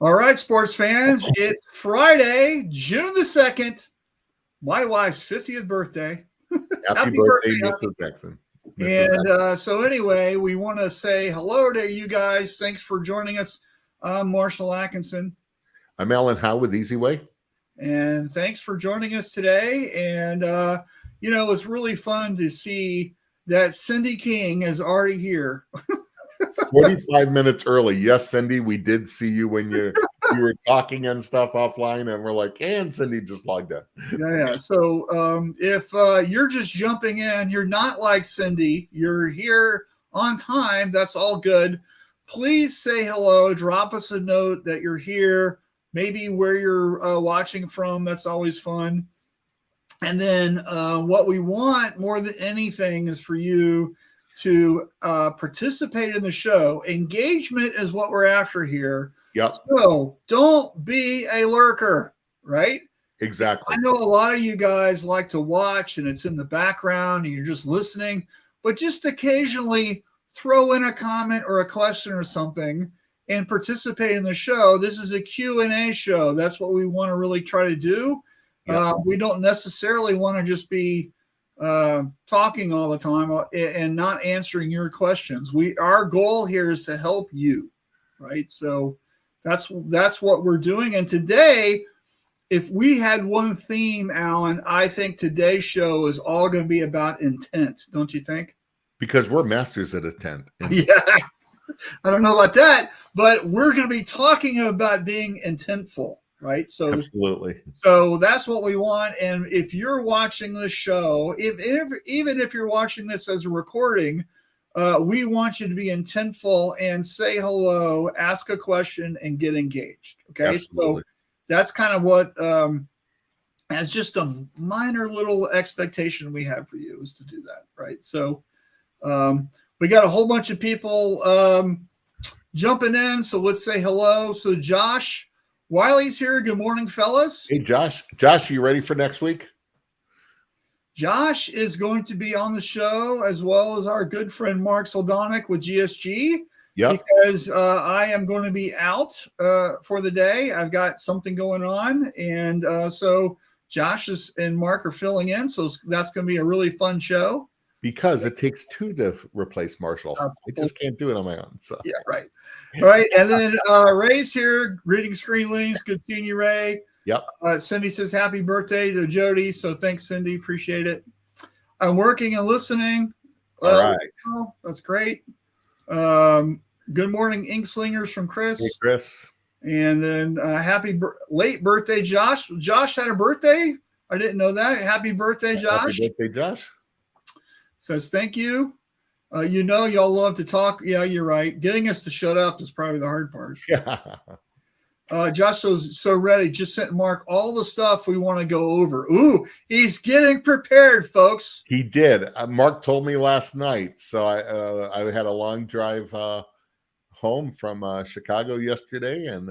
All right, sports fans, it's Friday, June the 2nd, my wife's 50th birthday. Happy birthday, Mrs. Jackson. So anyway, we want to say hello to you guys. Thanks for joining us. I'm Marshall Atkinson. I'm Alan Howe with Easy Way. And thanks for joining us today. And, it's really fun to see that Cindy King is already here. 45 minutes early. Yes, Cindy, we did see you when you were talking and stuff offline, and we're like, and Cindy just logged in. Yeah. So if you're just jumping in, you're not like Cindy. You're here on time. That's all good. Please say hello. Drop us a note that you're here. Maybe where you're watching from. That's always fun. And then what we want more than anything is for you to participate in the show. Engagement is what we're after here. Yep. So don't be a lurker, right? Exactly. I know a lot of you guys like to watch and it's in the background and you're just listening, but just occasionally throw in a comment or a question or something and participate in the show. This is a Q&A show. That's what we want to really try to do. Yep. We don't necessarily want to just be talking all the time and not answering your questions. Our goal here is to help you, right? So that's what we're doing. And today, if we had one theme, Alan, I think today's show is all going to be about intent, don't you think? Because we're masters at intent. Yeah, I don't know about that, but we're going to be talking about being intentful, right? So absolutely. So that's what we want. And if you're watching this show, even if you're watching this as a recording, we want you to be intentful and say hello, ask a question, and get engaged. Okay, absolutely. So that's kind of what, as just a minor little expectation we have for you is to do that, right? So we got a whole bunch of people jumping in, so let's say hello. So Josh Wiley's here. Good morning, fellas. Hey, Josh. Josh, you ready for next week? Josh is going to be on the show as well as our good friend Mark Soldonic with GSG. Yeah. Because I am going to be out for the day. I've got something going on. And so Josh and Mark are filling in. So that's going to be a really fun show. Because it takes two to replace Marshall. I just can't do it on my own. So yeah, right. All right. And then Ray's here. Greetings, Screenlings. Good seeing you, Ray. Yep. Cindy says happy birthday to Jody. So thanks, Cindy. Appreciate it. I'm working and listening. All right. That's great. Good morning, Inkslingers from Chris. Hey, Chris. And then late birthday, Josh. Josh had a birthday. I didn't know that. Happy birthday, Josh. Happy birthday, Josh. Says thank you. Y'all love to talk. Yeah, you're right. Getting us to shut up is probably the hard part. Yeah. Josh so ready. Just sent Mark all the stuff we want to go over. Ooh, he's getting prepared, folks. He did. Mark told me last night. So I had a long drive home from Chicago yesterday, and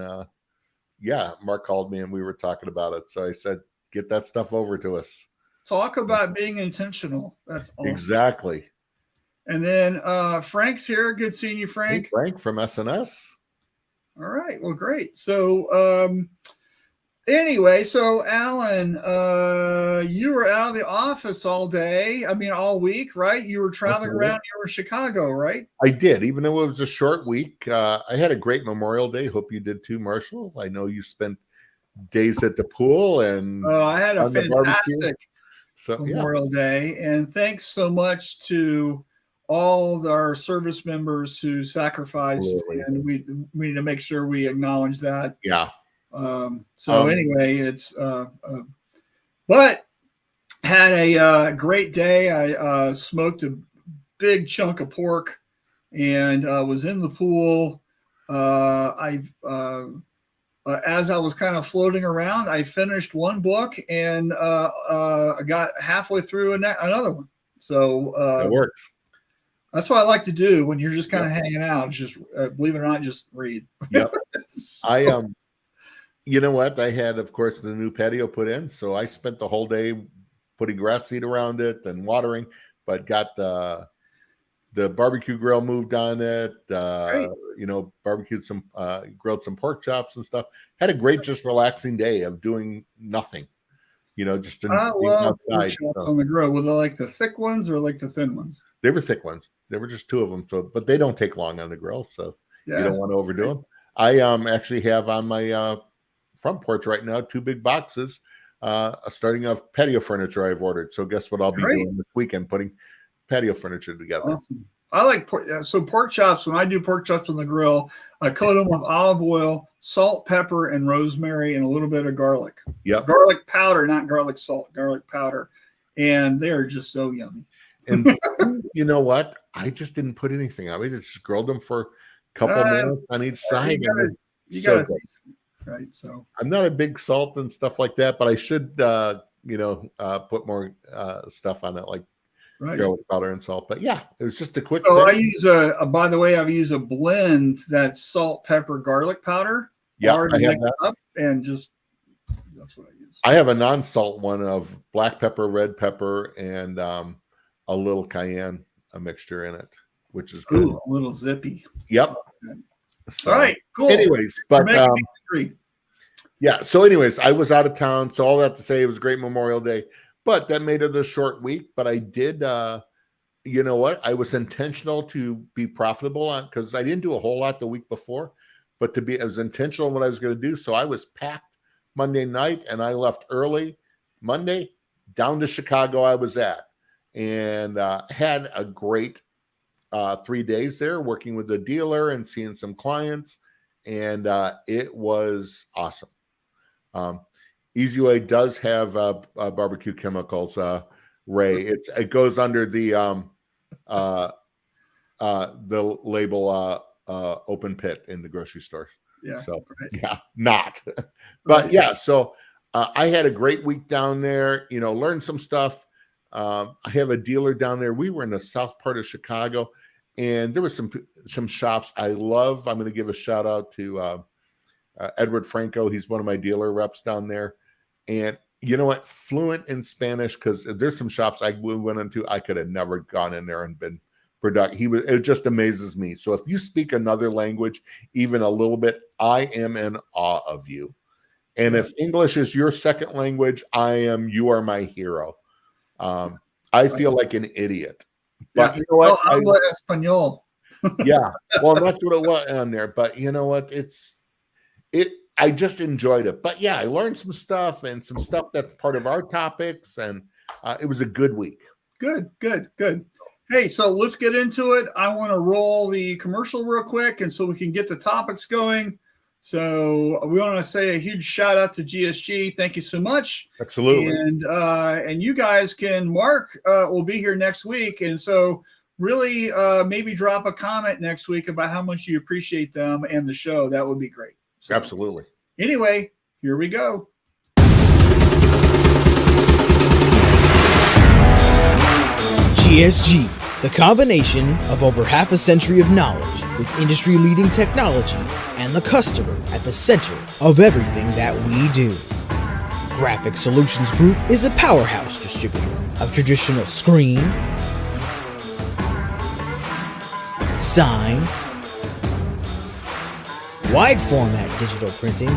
Mark called me and we were talking about it. So I said, get that stuff over to us. Talk about being intentional. That's awesome. Exactly. And then Frank's here. Good seeing you, Frank. Hey, Frank from SNS. All right. Well, great. So anyway, so Alan, you were out of the office all day. I mean, all week, right? You were traveling around. You were in Chicago, right? I did. Even though it was a short week, I had a great Memorial Day. Hope you did too, Marshall. I know you spent days at the pool and I had a fantastic Memorial Day. And thanks so much to all of our service members who sacrificed. Absolutely. And we need to make sure we acknowledge that. Yeah. Anyway, it's but had a great day. I smoked a big chunk of pork and was in the pool. As I was kind of floating around, I finished one book and I got halfway through another one. So that works. That's what I like to do when you're just kind of hanging out. Just believe it or not, just read. Yep. You know what? I had, of course, the new patio put in, so I spent the whole day putting grass seed around it and watering, but got The barbecue grill moved on it. Great. Barbecued some, grilled some pork chops and stuff. Had a great, just relaxing day of doing nothing. Just being I love pork outside. chops on the grill. Were they like the thick ones or like the thin ones? They were thick ones. There were just two of them. So, but they don't take long on the grill, so you don't want to overdo them. I actually have on my front porch right now 2 big boxes, starting off patio furniture I've ordered. So guess what I'll be doing this weekend? Putting patio furniture together. Awesome. I like pork chops. When I do pork chops on the grill, I coat them with olive oil, salt, pepper, and rosemary, and a little bit of garlic. Yep. Garlic powder, not garlic salt, garlic powder. And they're just so yummy. And you know what? I just didn't put anything on it. I just grilled them for a couple minutes on each side. You got to right. So I'm not a big salt and stuff like that, but I should, put more stuff on it, like garlic powder and salt. But yeah, it was just a quick. So I use by the way, I've used a blend that's salt, pepper, garlic powder. Yeah, I have that. Up and just that's what I use. I have a non-salt one of black pepper, red pepper, and a little cayenne, a mixture in it, which is good. Ooh, a little zippy. Yep. So, all right, cool. Anyways, but yeah. So, anyways, I was out of town, so all that to say, it was a great Memorial Day, but that made it a short week. But I did, you know what? I was intentional to be profitable on because I didn't do a whole lot the week before, but I was intentional in what I was going to do. So I was packed Monday night, and I left early Monday down to Chicago. I was at and had a great 3 days there working with the dealer and seeing some clients, and it was awesome. Easy Way does have barbecue chemicals, Ray. It goes under the label open pit in the grocery store. Yeah. So yeah, not. But yeah, so I had a great week down there. Learned some stuff. I have a dealer down there. We were in the south part of Chicago, and there was some shops I love. I'm going to give a shout out to Edward Franco. He's one of my dealer reps down there. And you know what? Fluent in Spanish, because there's some shops I went into, I could have never gone in there and been productive. It just amazes me. So if you speak another language, even a little bit, I am in awe of you. And if English is your second language, you are my hero. I feel like an idiot. But you know what? Habla español. Yeah. Well, that's what it was on there. But you know what? I just enjoyed it. But yeah, I learned some stuff and some stuff that's part of our topics. And it was a good week. Good. Hey, so let's get into it. I want to roll the commercial real quick, and so we can get the topics going. So we want to say a huge shout out to GSG. Thank you so much. Absolutely. And you guys Mark will be here next week. And so really maybe drop a comment next week about how much you appreciate them and the show. That would be great. So, absolutely. Anyway, here we go. GSG, the combination of over half a century of knowledge with industry-leading technology and the customer at the center of everything that we do. Graphic Solutions Group is a powerhouse distributor of traditional screen, sign, wide format digital printing,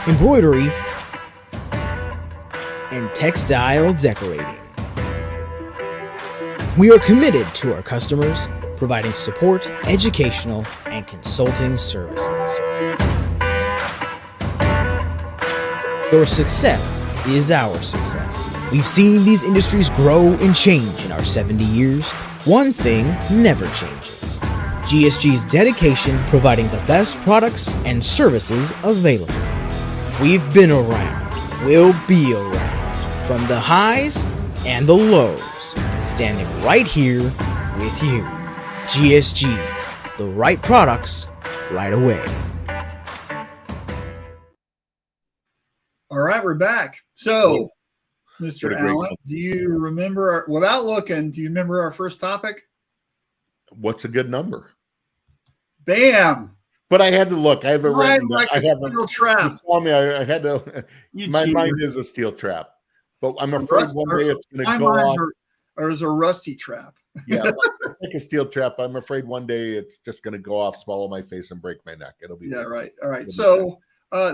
embroidery, and textile decorating. We are committed to our customers, providing support, educational, and consulting services. Your success is our success. We've seen these industries grow and change in our 70 years. One thing never changes. GSG's dedication providing the best products and services available. We've been around, we'll be around, from the highs and the lows, standing right here with you. GSG, the right products, right away. All right, we're back. So, Mr. Allen, do you remember, without looking, do you remember our first topic? What's a good number? Bam. But I had to look. I have it written. Like a steel trap. You saw me. I had to. My mind is a steel trap. But I'm afraid one day it's going to go off. Or is a rusty trap. Yeah, like a steel trap. I'm afraid one day it's just going to go off, swallow my face, and break my neck. It'll be Yeah, weird. right. All right. So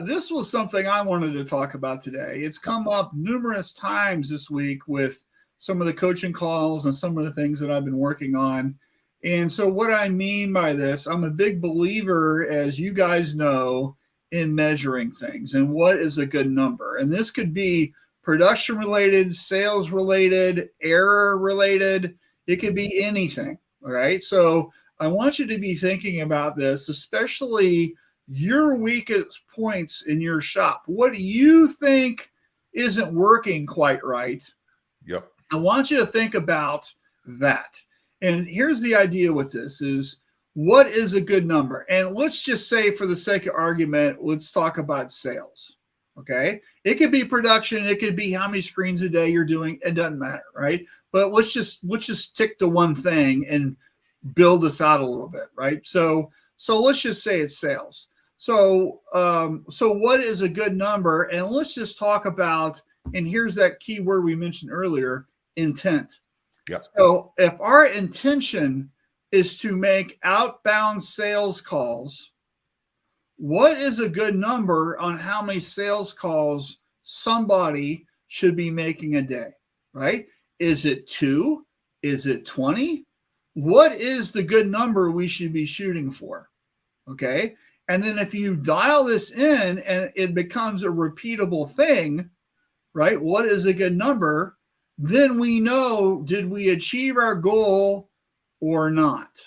this was something I wanted to talk about today. It's come up numerous times this week with some of the coaching calls and some of the things that I've been working on. And so what I mean by this, I'm a big believer, as you guys know, in measuring things and what is a good number. And this could be production related, sales related, error related. It could be anything. All right. So I want you to be thinking about this, especially your weakest points in your shop. What do you think isn't working quite right? Yep. I want you to think about that. And here's the idea with this is, what is a good number? And let's just say, for the sake of argument, let's talk about sales. Okay. It could be production. It could be how many screens a day you're doing. It doesn't matter. Right. But let's just stick to one thing and build this out a little bit. Right. So let's just say it's sales. So what is a good number? And let's just talk about, and here's that key word we mentioned earlier, intent. Yep. So if our intention is to make outbound sales calls, what is a good number on how many sales calls somebody should be making a day, right? Is it 2? Is it 20? What is the good number we should be shooting for? Okay. And then if you dial this in and it becomes a repeatable thing, right? What is a good number? Then we know, did we achieve our goal or not?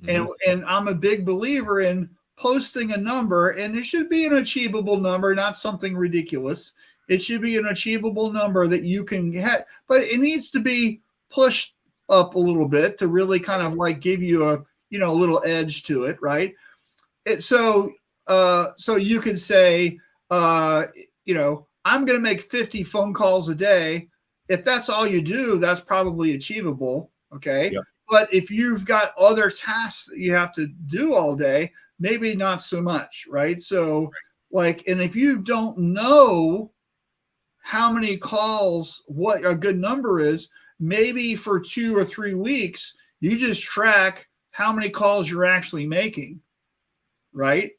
Mm-hmm. And I'm a big believer in posting a number, and it should be an achievable number, not something ridiculous. It should be an achievable number that you can get, but it needs to be pushed up a little bit to really kind of like give you a little edge to it, right? So you could say, I'm going to make 50 phone calls a day. If that's all you do, that's probably achievable. Okay. Yep. But if you've got other tasks that you have to do all day, maybe not so much. Right. So and if you don't know how many calls, what a good number is, maybe for 2 or 3 weeks, you just track how many calls you're actually making. Right.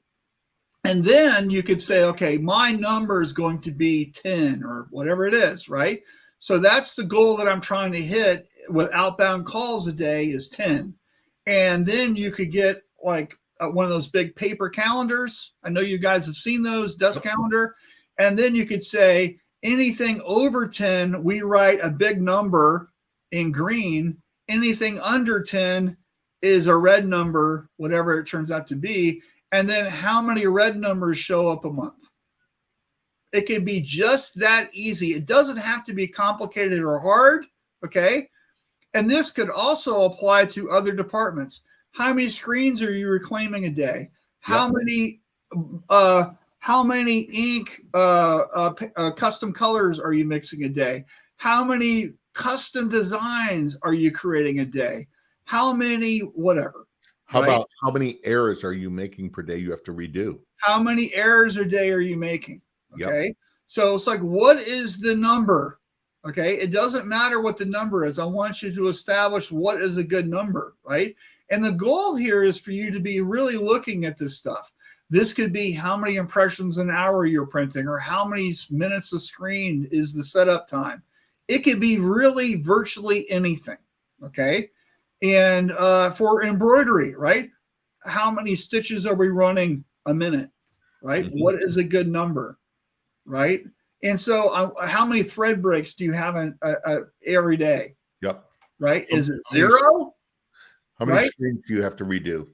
And then you could say, okay, my number is going to be 10 or whatever it is. Right. So that's the goal that I'm trying to hit with outbound calls a day is 10. And then you could get like one of those big paper calendars. I know you guys have seen those, desk calendar. And then you could say anything over 10, we write a big number in green. Anything under 10 is a red number, whatever it turns out to be. And then how many red numbers show up a month? It can be just that easy. It doesn't have to be complicated or hard, okay? And this could also apply to other departments. How many screens are you reclaiming a day? How many ink custom colors are you mixing a day? How many custom designs are you creating a day? How many whatever? How about how many errors are you making per day you have to redo? How many errors a day are you making? Okay. Yep. So it's like, what is the number? Okay. It doesn't matter what the number is. I want you to establish what is a good number, right? And the goal here is for you to be really looking at this stuff. This could be how many impressions an hour you're printing, or how many minutes a screen is the setup time. It could be really virtually anything. Okay. And for embroidery, right? How many stitches are we running a minute, right? Mm-hmm. What is a good number, right? And so how many thread breaks do you have every day? Yep. Right? Is it 0? How many screens do you have to redo?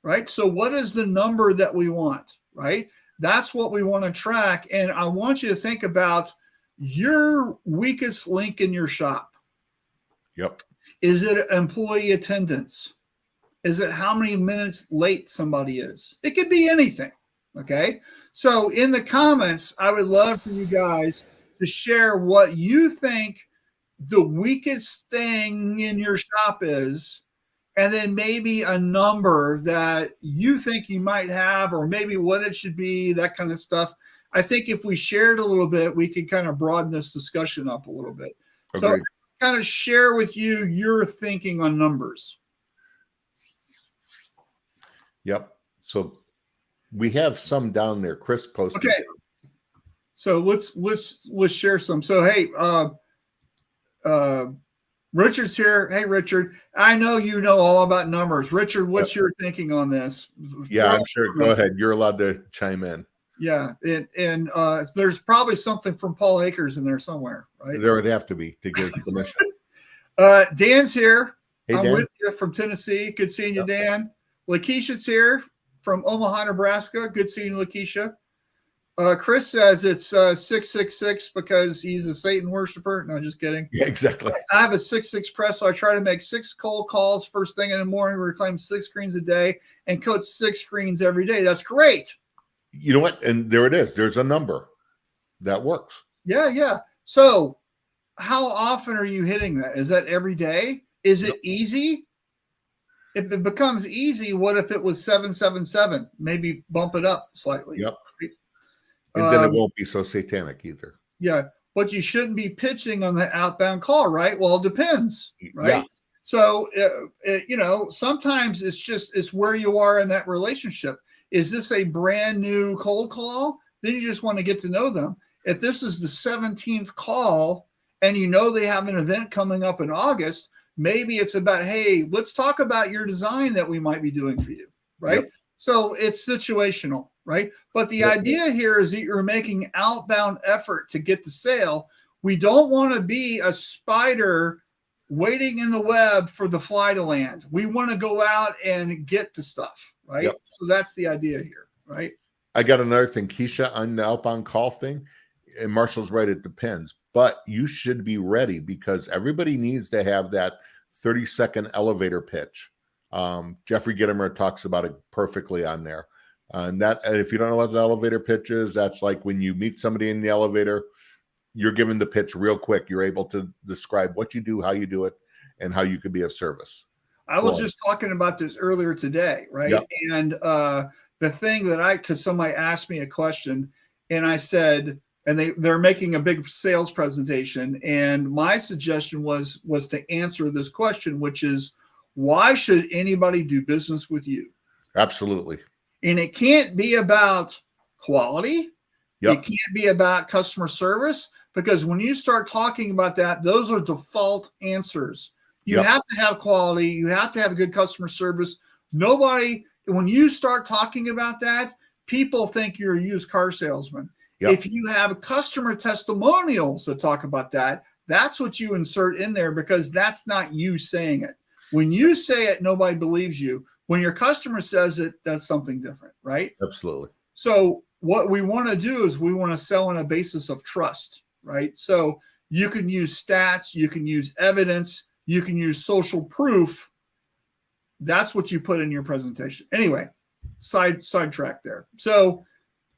Right? So what is the number that we want, right? That's what we want to track. And I want you to think about your weakest link in your shop. Yep. Is it employee attendance? Is it how many minutes late somebody is? It could be anything. Okay. So in the comments, I would love for you guys to share what you think the weakest thing in your shop is, and then maybe a number that you think you might have, or maybe what it should be, that kind of stuff. I think if we shared a little bit, we could kind of broaden this discussion up a little bit. Agreed. So kind of share with you your thinking on numbers. Yep. So we have some down there. Chris posted. Okay. So let's share some. So hey, Richard's here. Hey, Richard. I know you know all about numbers. Richard, what's your thinking on this? Yeah, I'm sure. Go ahead. You're allowed to chime in. Yeah, and there's probably something from Paul Akers in there somewhere, right? There would have to be to give permission. Dan's here. Hey, I'm Dan. with you from Tennessee. Good seeing you, Dan. Lakeisha's here from Omaha, Nebraska. Good seeing you, Lakeisha. Chris says it's 666 because he's a Satan worshiper. No, just kidding. Yeah, exactly. I have a 6 press, so I try to make 6 cold calls first thing in the morning, reclaim 6 screens a day, and coat 6 screens every day. That's great. You know what? And there it is. There's a number that works. Yeah. So how often are you hitting that? Is that every day? Is it easy? If it becomes easy, what if it was 777? Maybe bump it up slightly. Yep. And then it won't be so satanic either. Yeah. But you shouldn't be pitching on the outbound call, right? Well, it depends, right? Yeah. So, sometimes it's where you are in that relationship. Is this a brand new cold call? Then you just want to get to know them. If this is the 17th call and you know they have an event coming up in August, maybe it's about, hey, let's talk about your design that we might be doing for you, right? Yep. So it's situational, right? But the idea here is that you're making outbound effort to get the sale. We don't want to be a spider waiting in the web for the fly to land. We want to go out and get the stuff, right? Yep. So that's the idea here, right? I got another thing, Keisha, on the outbound call thing. And Marshall's right, it depends. But you should be ready because everybody needs to have that 30-second elevator pitch. Jeffrey Gittimer talks about it perfectly on there. And if you don't know what the elevator pitch is, that's like when you meet somebody in the elevator, you're given the pitch real quick. You're able to describe what you do, how you do it, and how you could be of service. I was just talking about this earlier today, right? Yep. And the thing that because somebody asked me a question and I said, and they're making a big sales presentation. And my suggestion was to answer this question, which is, why should anybody do business with you? Absolutely. And it can't be about quality. Yep. It can't be about customer service, because when you start talking about that, those are default answers. You have to have quality. You have to have good customer service. When you start talking about that, people think you're a used car salesman. Yep. If you have customer testimonials that talk about that, that's what you insert in there, because that's not you saying it. When you say it, nobody believes you. When your customer says it, that's something different, right? Absolutely. So what we want to do is we want to sell on a basis of trust, right? So you can use stats, you can use evidence, you can use social proof. That's what you put in your presentation. Anyway, sidetrack there. So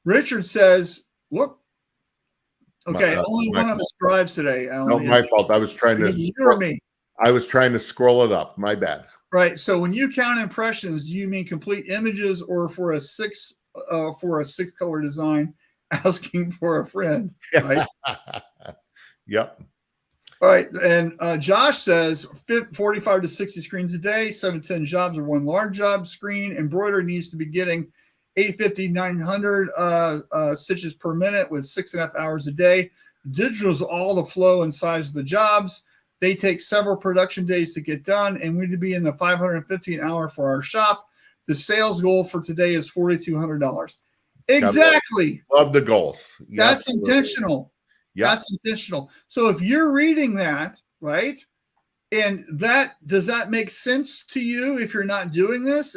Richard says, look, okay, only one of us drives today, Alan. No, my fault. I was trying to. You or me. I was trying to scroll it up. My bad. Right. So when you count impressions, do you mean complete images or for a 6 color design asking for a friend? Right. Yep. All right. And Josh says 45 to 60 screens a day, 7 to 10 jobs or one large job. Screen embroidery needs to be getting 850, 900 stitches per minute with 6.5 hours a day. Digital is all the flow and size of the jobs. They take several production days to get done, and we need to be in the 550 an hour for our shop. The sales goal for today is $4,200. Exactly. Love the goals. That's intentional. Yeah. That's intentional. So if you're reading that, right, and does that make sense to you if you're not doing this?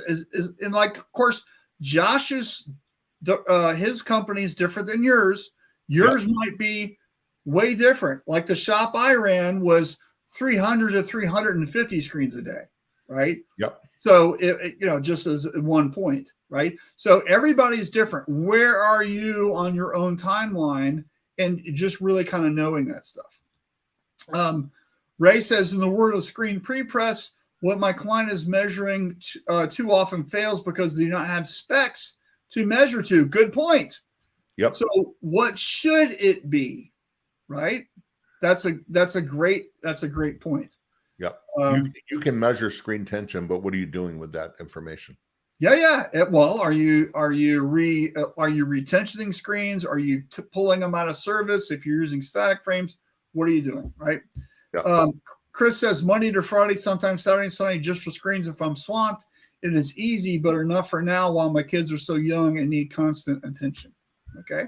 And like, of course, Josh's his company is different than yours. Yours might be way different. Like the shop I ran was 300 to 350 screens a day, right? Yep. So just as 1 point, right? So everybody's different. Where are you on your own timeline? And just really kind of knowing that stuff. Ray says, in the word of screen pre-press, what my client is measuring too often fails because they do not have specs to measure to. Good point. Yep. So what should it be, right? That's a great point. Yep. Um, You can measure screen tension, but what are you doing with that information? Yeah. Well, are you retensioning screens? Are you pulling them out of service? If you're using static frames, what are you doing, right? Yeah. Chris says Monday to Friday, sometimes Saturday and Sunday, just for screens. If I'm swamped, it is easy, but enough for now while my kids are so young and need constant attention. Okay.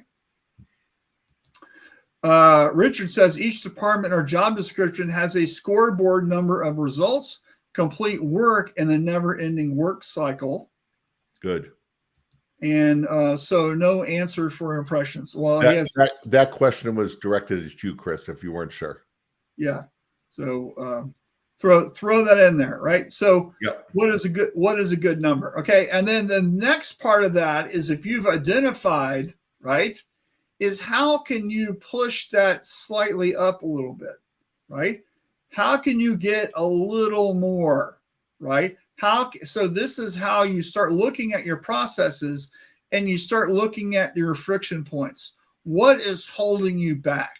Richard says each department or job description has a scoreboard number of results, complete work, and the never-ending work cycle. Good. And so no answer for impressions. Well, that question was directed at you, Chris, if you weren't sure. Yeah. So throw that in there, right? So yep. What is a good number? Okay. And then the next part of that is if you've identified, right, is how can you push that slightly up a little bit, right? How can you get a little more, right? So this is how you start looking at your processes and you start looking at your friction points. What is holding you back?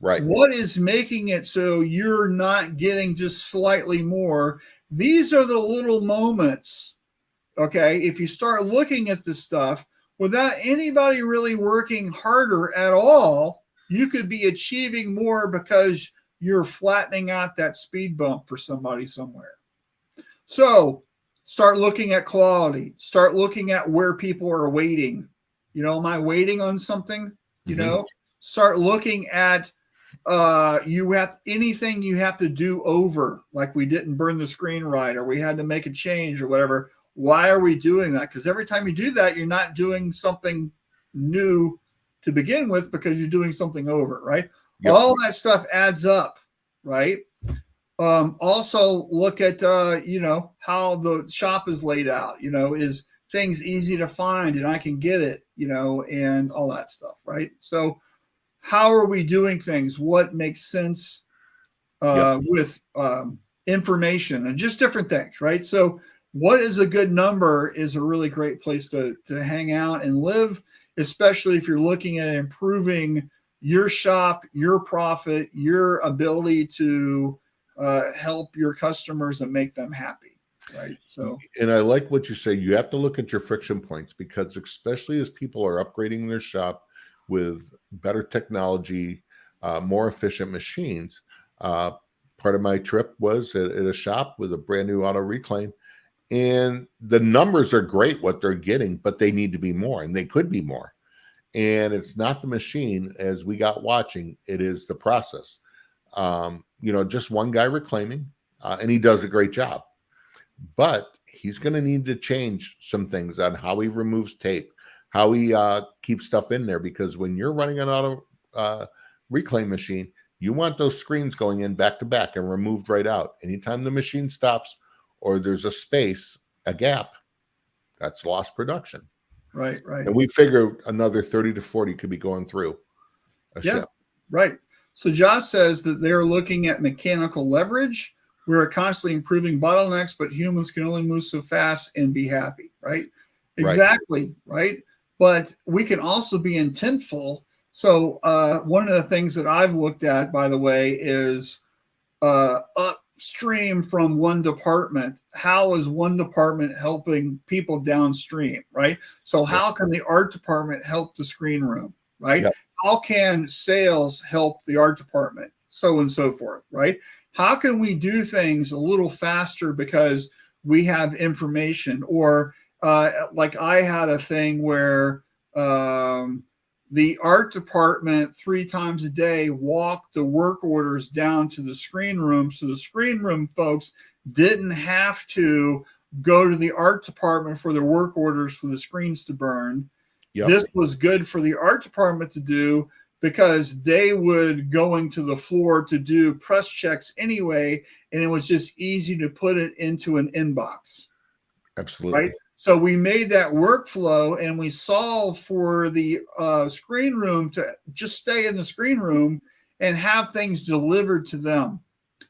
Right. What is making it so you're not getting just slightly more? These are the little moments, okay? If you start looking at this stuff without anybody really working harder at all, you could be achieving more because you're flattening out that speed bump for somebody somewhere. So start looking at quality. Start looking at where people are waiting. You know, am I waiting on something? You know, start looking at anything you have to do over, like we didn't burn the screen right, or we had to make a change or whatever. Why are we doing that? Because every time you do that, you're not doing something new to begin with because you're doing something over, right? Yep. All that stuff adds up, right? Also look at, how the shop is laid out, is things easy to find and I can get it, and all that stuff, right? So how are we doing things? What makes sense with information and just different things, right? So what is a good number is a really great place to hang out and live, especially if you're looking at improving your shop, your profit, your ability to help your customers and make them happy, right? So, and I like what you say. You have to look at your friction points because especially as people are upgrading their shop with better technology, more efficient machines. Part of my trip was at a shop with a brand new auto reclaim. And the numbers are great, what they're getting, but they need to be more, and they could be more. And it's not the machine, as we got watching, it is the process. Just one guy reclaiming, and he does a great job. But he's going to need to change some things on how he removes tape, how he keeps stuff in there, because when you're running an auto reclaim machine, you want those screens going in back to back and removed right out. Anytime the machine stops, or there's a space, a gap, that's lost production. Right. And we figure another 30 to 40 could be going through a ship. Right. So Josh says that they're looking at mechanical leverage. We're constantly improving bottlenecks, but humans can only move so fast and be happy, right? Exactly, right? But we can also be intentful. So one of the things that I've looked at, by the way, is upstream from one department. How is one department helping people downstream, right? So how can the art department help the screen room, right? Yep. How can sales help the art department, so and so forth, right? How can we do things a little faster because we have information? Or like I had a thing where the art department 3 times a day walked the work orders down to the screen room. So the screen room folks didn't have to go to the art department for their work orders for the screens to burn. Yep. This was good for the art department to do because they would going to the floor to do press checks anyway. And it was just easy to put it into an inbox. Absolutely. Right. So we made that workflow and we solved for the screen room to just stay in the screen room and have things delivered to them.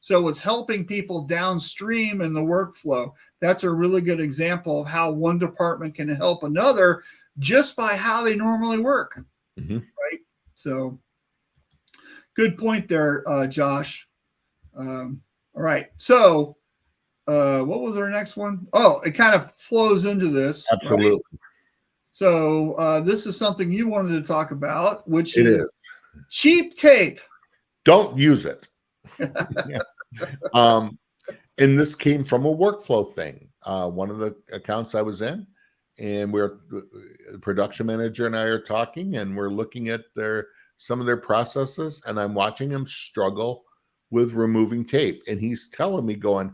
So it's helping people downstream in the workflow. That's a really good example of how one department can help another just by how they normally work. Right. So Good point there, Josh. All right. So what was our next one? Oh, it kind of flows into this. Absolutely. Right? So this is something you wanted to talk about, which It is cheap tape. Don't use it. Yeah. And this came from a workflow thing. One of the accounts I was in, and the production manager and I are talking, and we're looking at some of their processes, and I'm watching him struggle with removing tape. And he's telling me, going,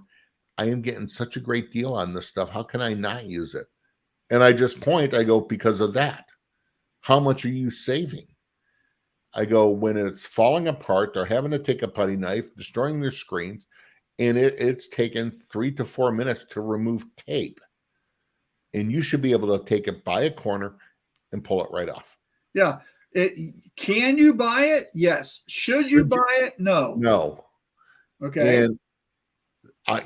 I am getting such a great deal on this stuff. How can I not use it? And I go, because of that. How much are you saving? I go, when it's falling apart, they're having to take a putty knife, destroying their screens, and it's taken 3 to 4 minutes to remove tape. And you should be able to take it by a corner and pull it right off. Yeah. Can you buy it? Yes. Should you buy it? No. No. Okay. And I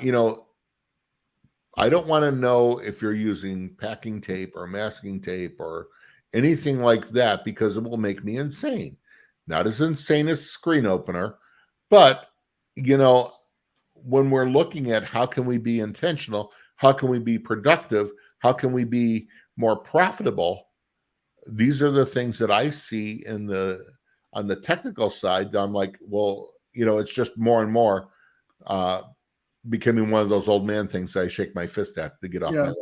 don't want to know if you're using packing tape or masking tape or anything like that, because it will make me insane. Not as insane as screen opener, but when we're looking at how can we be intentional, how can we be productive, how can we be more profitable, these are the things that I see on the technical side. I'm like, well, it's just more and more becoming one of those old man things that I shake my fist at to get off my lawn.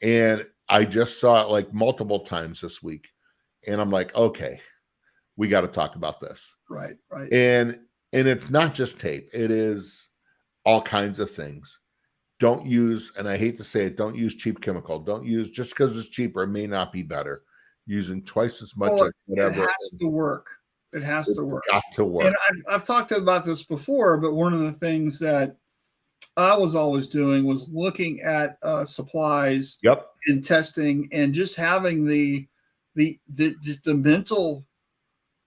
And I just saw it like multiple times this week, and I'm like, okay, we got to talk about this. Right. And it's not just tape. It is all kinds of things. Don't use, and I hate to say it, don't use cheap chemical. Don't use, just because it's cheaper, it may not be better. Using twice as much as whatever. It has to work. It has to work. Got to work. And I've talked about this before, but one of the things that I was always doing was looking at supplies and testing, and just having the mental,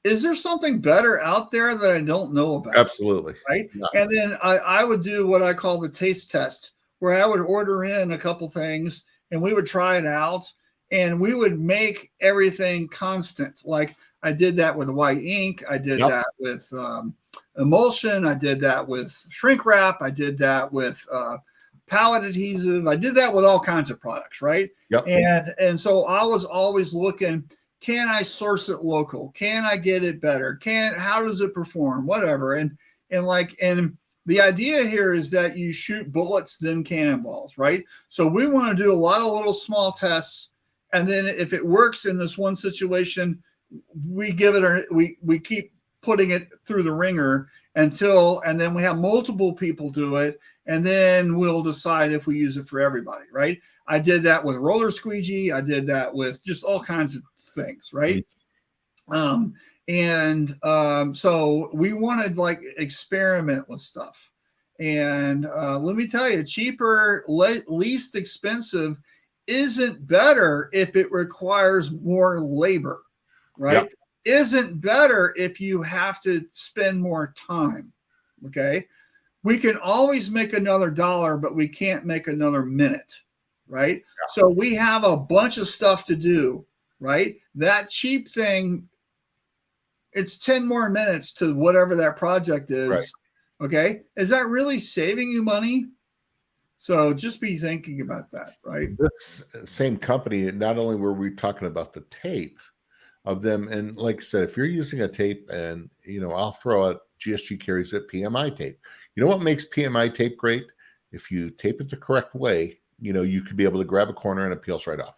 is there something better out there that I don't know about? Absolutely. Right. No. And then I would do what I call the taste test, where I would order in a couple things and we would try it out, and we would make everything constant. Like I did that with white ink. I did that with emulsion. I did that with shrink wrap. I did that with palette adhesive. I did that with all kinds of products. Right. Yep. And so I was always looking, can I source it local? Can I get it better? How does it perform? Whatever. And the idea here is that you shoot bullets, then cannonballs, right? So we want to do a lot of little small tests. And then if it works in this one situation, we keep putting it through the ringer and then we have multiple people do it. And then we'll decide if we use it for everybody, right? I did that with roller squeegee. I did that with just all kinds of things, right? So we wanted like experiment with stuff. And let me tell you, cheaper, least expensive isn't better if it requires more labor, right? Yep. Isn't better if you have to spend more time, okay? We can always make another dollar, but we can't make another minute, right? Yeah. So we have a bunch of stuff to do, right? That cheap thing, it's 10 more minutes to whatever that project is, right. Okay? Is that really saving you money? So just be thinking about that, right? This same company, not only were we talking about the tape of them, and like I said, if you're using a tape, and I'll throw out GSG carries it, PMI tape. You know what makes PMI tape great? If you tape it the correct way, you could be able to grab a corner and it peels right off.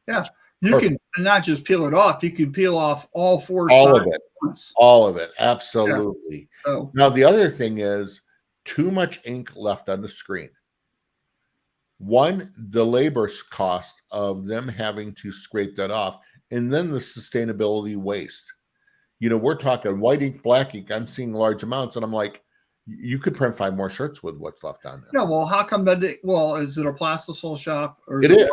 Yeah. You can not just peel it off, you can peel off all four sides. All of it. Absolutely. Yeah. So, now, the other thing is too much ink left on the screen. One, the labor cost of them having to scrape that off, and then the sustainability waste. We're talking white ink, black ink. I'm seeing large amounts, and I'm like, you could print 5 more shirts with what's left on there. Yeah, well, how come that? Is it a plastisol shop? Or it is.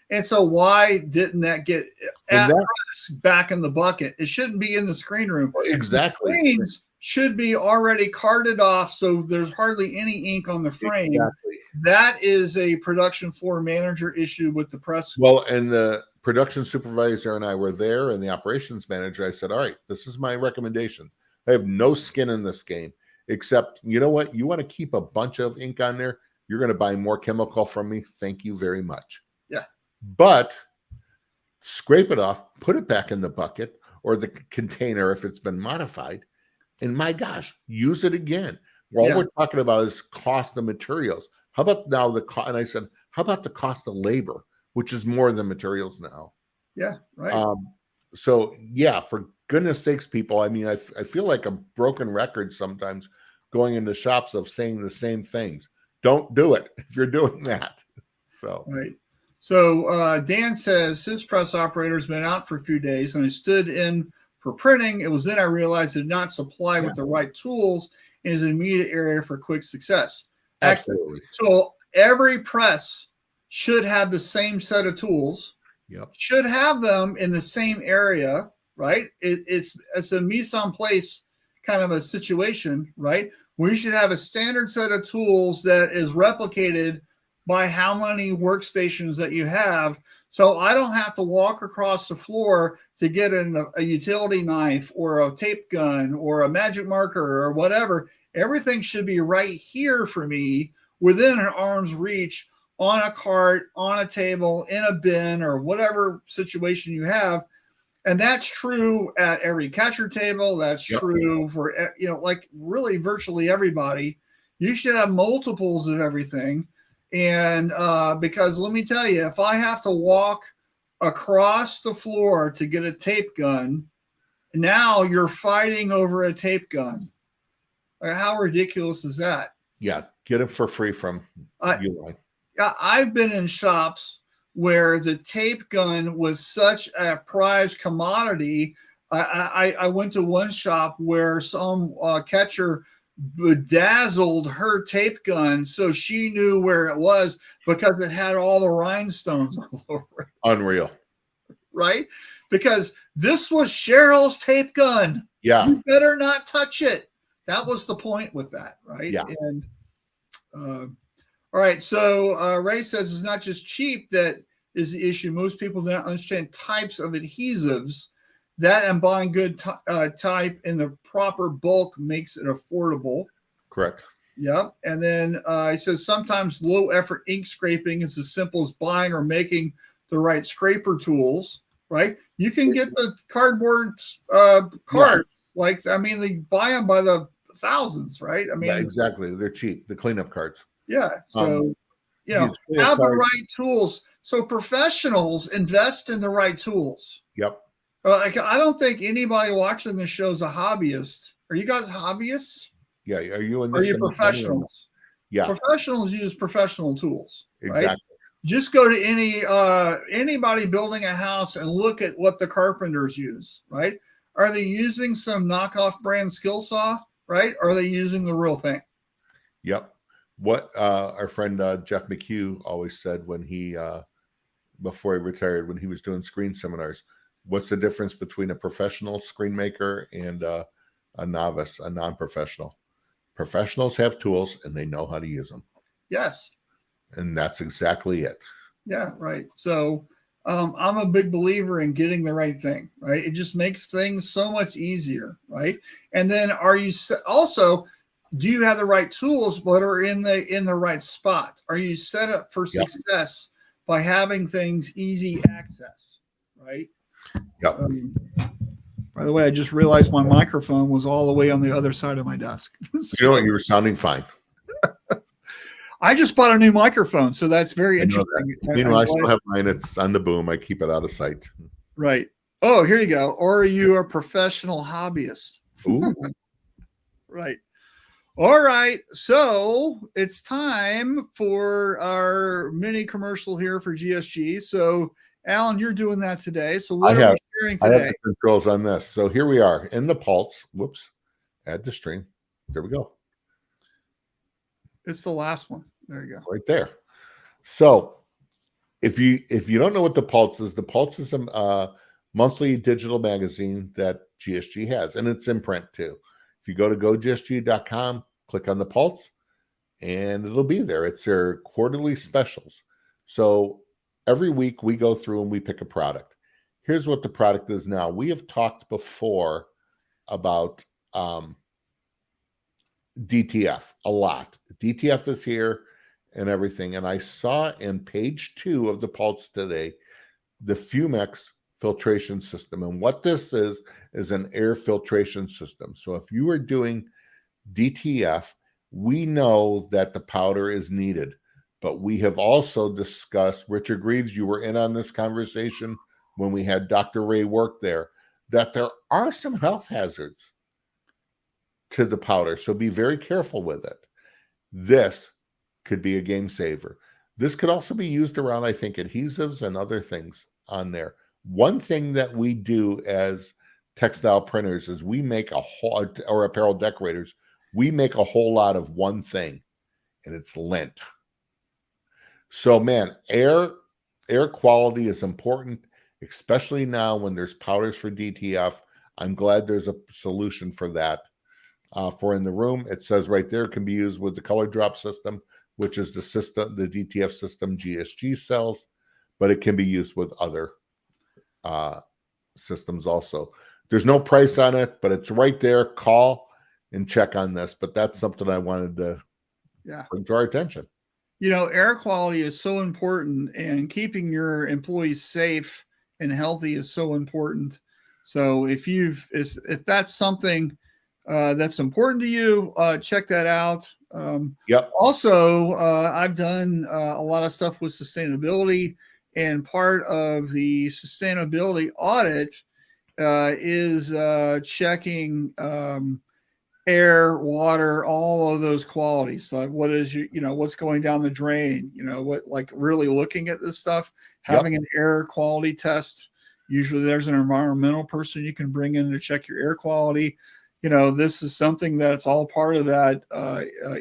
And so why didn't that get back in the bucket? It shouldn't be in the screen room. Exactly. The screens should be already carted off, so there's hardly any ink on the frame. Exactly. That is a production floor manager issue with the press. Well, and the production supervisor and I were there, and the operations manager, I said, all right, this is my recommendation. I have no skin in this game, except, you know what? You want to keep a bunch of ink on there, you're going to buy more chemical from me. Thank you very much. Yeah. But scrape it off, put it back in the bucket or the container if it's been modified, and my gosh, use it again. All we're talking about is cost of materials. How about now the cost? And I said, how about the cost of labor, which is more than materials now? Yeah, right. So yeah, for goodness sakes, people, I mean, I feel like a broken record sometimes going into shops of saying the same things. Don't do it if you're doing that. So right. So Dan says his press operator's been out for a few days, and I stood in for printing. It was then I realized it did not supply with the right tools in his immediate area for quick success. absolutely. So every press should have the same set of tools. Yep. Should have them in the same area, right? It's a mise en place kind of a situation, right? We should have a standard set of tools that is replicated by how many workstations that you have. So I don't have to walk across the floor to get a utility knife or a tape gun or a magic marker or whatever. Everything should be right here for me within an arm's reach on a cart, on a table, in a bin, or whatever situation you have. And that's true at every catcher table. That's true for, like really virtually everybody. You should have multiples of everything. And because let me tell you, if I have to walk across the floor to get a tape gun, now you're fighting over a tape gun. How ridiculous is that? Yeah, get it for free from Uline. I've been in shops where the tape gun was such a prized commodity. I went to one shop where some catcher bedazzled her tape gun so she knew where it was because it had all the rhinestones all over it. Unreal. Right? Because this was Cheryl's tape gun. Yeah. You better not touch it. That was the point with that, right? Yeah. And all right. So Ray says it's not just cheap that is the issue. Most people don't understand types of adhesives. That and buying good type in the proper bulk makes it affordable. Correct. Yep. And then he says sometimes low effort ink scraping is as simple as buying or making the right scraper tools, right? You can get the cardboard cards. Like, I mean, they buy them by the thousands, right? I mean, exactly. They're cheap. The cleanup cards. Yeah. So, have the right tools. So professionals invest in the right tools. Yep. I don't think anybody watching this show is a hobbyist. Are you guys hobbyists? Yeah. Are you in this? Are you professionals? Yeah. Professionals use professional tools. Exactly. Right? Just go to anybody building a house and look at what the carpenters use, right? Are they using some knockoff brand skill saw, right? Or are they using the real thing? Yep. What our friend Jeff McHugh always said when he, before he retired, when he was doing screen seminars, what's the difference between a professional screen maker and a novice, a non-professional? Professionals have tools and they know how to use them. Yes. And that's exactly it. Yeah, right. So I'm a big believer in getting the right thing, right? It just makes things so much easier, right? And then do you have the right tools but are in the right spot? Are you set up for success by having things easy access, right? Yep. By the way, I just realized my microphone was all the way on the other side of my desk. You know what? You were sounding fine. I just bought a new microphone, so that's very interesting. Meanwhile, I still have mine. It's on the boom. I keep it out of sight. Right. Oh, here you go. Or are you a professional hobbyist? Ooh. Right. All right. So it's time for our mini commercial here for GSG. So, Alan, you're doing that today. So what are we sharing today? I have the controls on this. So here we are in the pulse. Whoops. Add to stream. There we go. It's the last one. There you go. Right there. So if you don't know what the Pulse is a monthly digital magazine that GSG has, and it's in print too. If you go to gogsg.com, click on the Pulse, and it'll be there. It's their quarterly specials. So every week we go through and we pick a product. Here's what the product is now. We have talked before about DTF a lot. DTF is here and everything. And I saw in page 2 of the Pulse today, the Fumex filtration system. And what this is an air filtration system. So if you are doing DTF, we know that the powder is needed. But we have also discussed, Richard Greaves, you were in on this conversation when we had Dr. Ray work there, that there are some health hazards to the powder. So be very careful with it. This could be a game saver. This could also be used around, I think, adhesives and other things on there. One thing that we do as textile printers is we make a whole, or apparel decorators, we make a whole lot of one thing, and it's lint. So, man, air quality is important, especially now when there's powders for DTF. I'm glad there's a solution for that. For in the room, it says right there, it can be used with the color drop system, which is the system, the DTF system GSG sells, but it can be used with other systems also. There's no price on it, but it's right there. Call and check on this. But that's something I wanted to bring to our attention. You know, air quality is so important, and keeping your employees safe and healthy is so important. So if that's something that's important to you, check that out. Also, I've done a lot of stuff with sustainability, and part of the sustainability audit is checking air, water, all of those qualities. Like what is what's going down the drain, like really looking at this stuff, having an air quality test. Usually there's an environmental person you can bring in to check your air quality. This is something that's all part of that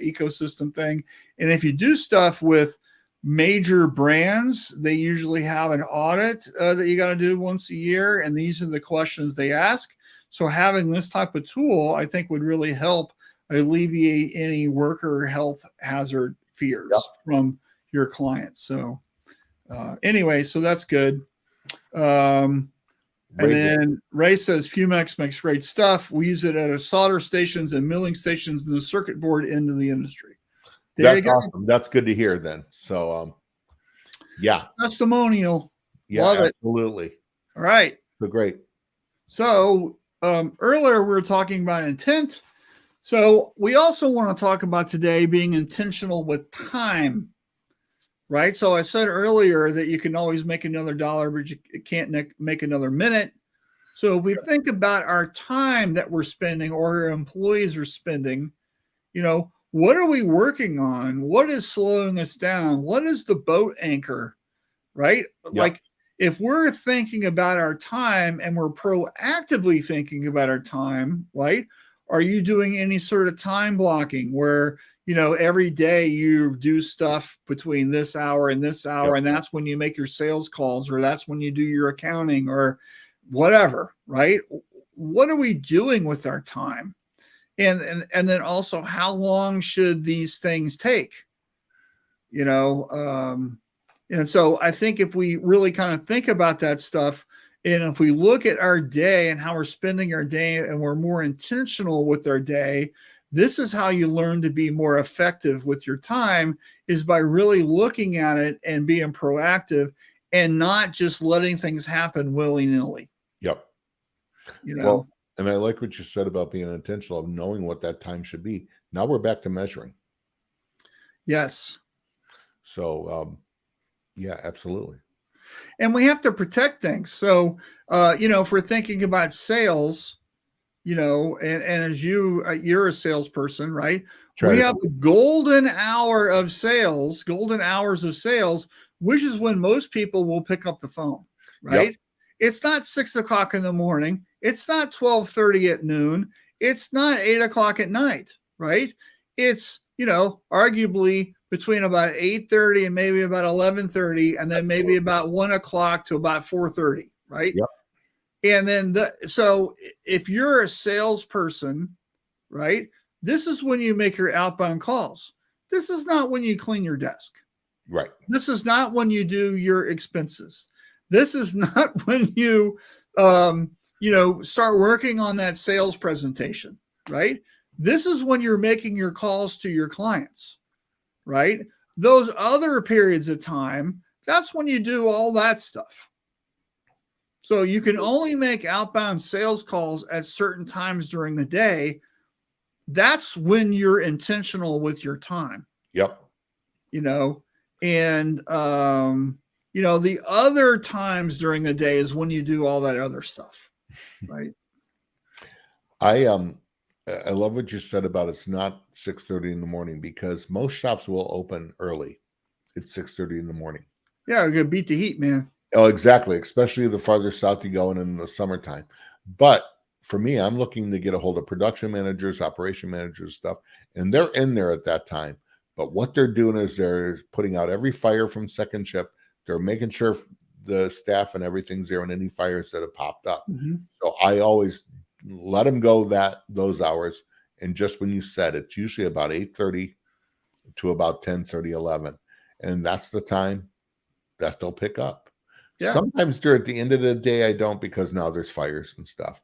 ecosystem thing. And if you do stuff with major brands, they usually have an audit that you got to do once a year. And these are the questions they ask. So having this type of tool, I think, would really help alleviate any worker health hazard fears from your clients. So anyway, so that's good. And then Ray says Fumex makes great stuff. We use it at our solder stations and milling stations and the circuit board end of the industry. That's awesome. That's good to hear then. So, testimonial. Yeah, love absolutely. It. All right. So great. So earlier we were talking about intent. So we also want to talk about today being intentional with time. Right. So I said earlier that you can always make another dollar, but you can't make another minute. So if we think about our time that we're spending or our employees are spending, what are we working on? What is slowing us down? What is the boat anchor? Right. Like if we're thinking about our time and we're proactively thinking about our time, right? Are you doing any sort of time blocking where, every day you do stuff between this hour and this hour, and that's when you make your sales calls, or that's when you do your accounting or whatever, right? What are we doing with our time? And then also, how long should these things take? And so I think if we really kind of think about that stuff, and if we look at our day and how we're spending our day and we're more intentional with our day, this is how you learn to be more effective with your time, is by really looking at it and being proactive and not just letting things happen willy-nilly. Yep. Well, and I like what you said about being intentional of knowing what that time should be. Now we're back to measuring. Yes. So, absolutely. And we have to protect things. So, if we're thinking about sales, and as you're a salesperson, right? We have a golden hours of sales, which is when most people will pick up the phone, right? Yep. It's not 6 o'clock in the morning. It's not 12:30 at noon. It's not 8 o'clock at night, right? It's, arguably between about 8:30 and maybe about 11:30, and then maybe about 1 o'clock to about 4:30, right? Yep. And then so if you're a salesperson, right, this is when you make your outbound calls. This is not when you clean your desk. Right. This is not when you do your expenses. This is not when you, start working on that sales presentation, right? This is when you're making your calls to your clients, right? Those other periods of time, that's when you do all that stuff. So you can only make outbound sales calls at certain times during the day. That's when you're intentional with your time. Yep. And the other times during the day is when you do all that other stuff, right? I love what you said about it's not 6:30 in the morning, because most shops will open early. It's 6:30 in the morning. Yeah, we're gonna beat the heat, man. Oh, exactly. Especially the farther south you go and in the summertime. But for me, I'm looking to get a hold of production managers, operation managers, stuff, and they're in there at that time. But what they're doing is they're putting out every fire from second shift. They're making sure the staff and everything's there on any fires that have popped up. Mm-hmm. So I always let them go those hours. And just when you said, it's usually about 8:30 to about 10:30, 11. And that's the time that they'll pick up. Yeah. Sometimes during the end of the day, I don't, because now there's fires and stuff.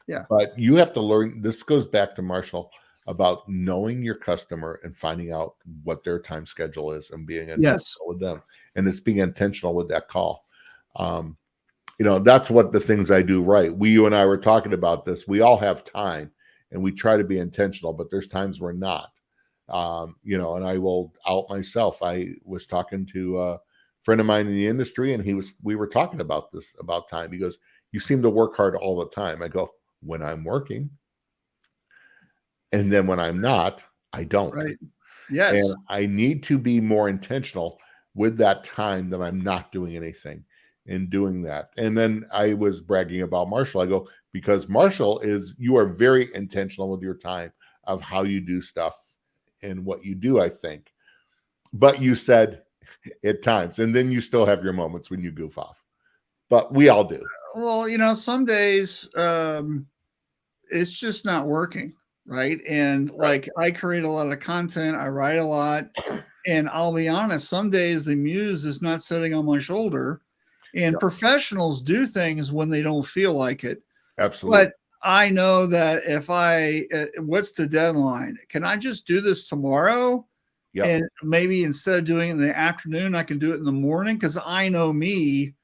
Yeah. But you have to learn. This goes back to Marshall about knowing your customer and finding out what their time schedule is and being intentional with them. And it's being intentional with that call. That's what the things I do right. You and I were talking about this. We all have time and we try to be intentional, but there's times we're not. And I will out myself. I was talking to a friend of mine in the industry, and we were talking about this, about time. He goes, "You seem to work hard all the time." I go, "When I'm working. And then when I'm not, I don't." Right. Yes. And I need to be more intentional with that time that I'm not doing anything in doing that. And then I was bragging about Marshall. I go, because Marshall you are very intentional with your time of how you do stuff and what you do, I think. But you said at times, and then you still have your moments when you goof off. But we all do. Well, some days it's just not working. Right. And like, I create a lot of content, I write a lot, and I'll be honest, some days the muse is not sitting on my shoulder, and professionals do things when they don't feel like it. Absolutely. But I know that if what's the deadline? Can I just do this tomorrow? Yep. And maybe instead of doing it in the afternoon, I can do it in the morning. Cause I know me,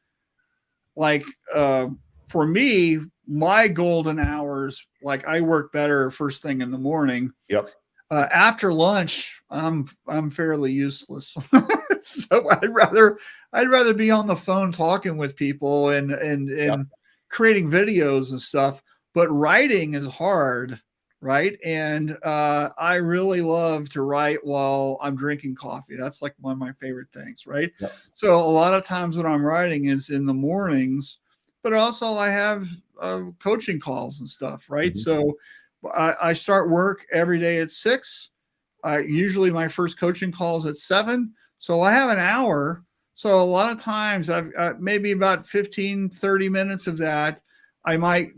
like, for me, my golden hours, like, I work better first thing in the morning. Yep. After lunch, I'm fairly useless. So I'd rather be on the phone talking with people and creating videos and stuff. But writing is hard, right? And I really love to write while I'm drinking coffee. That's like one of my favorite things, right? Yep. So a lot of times when I'm writing is in the mornings, but also I have coaching calls and stuff, right? Mm-hmm. So I start work every day at 6. Usually my first coaching call is at 7. So I have an hour. So a lot of times I've maybe about 15, 30 minutes of that, I might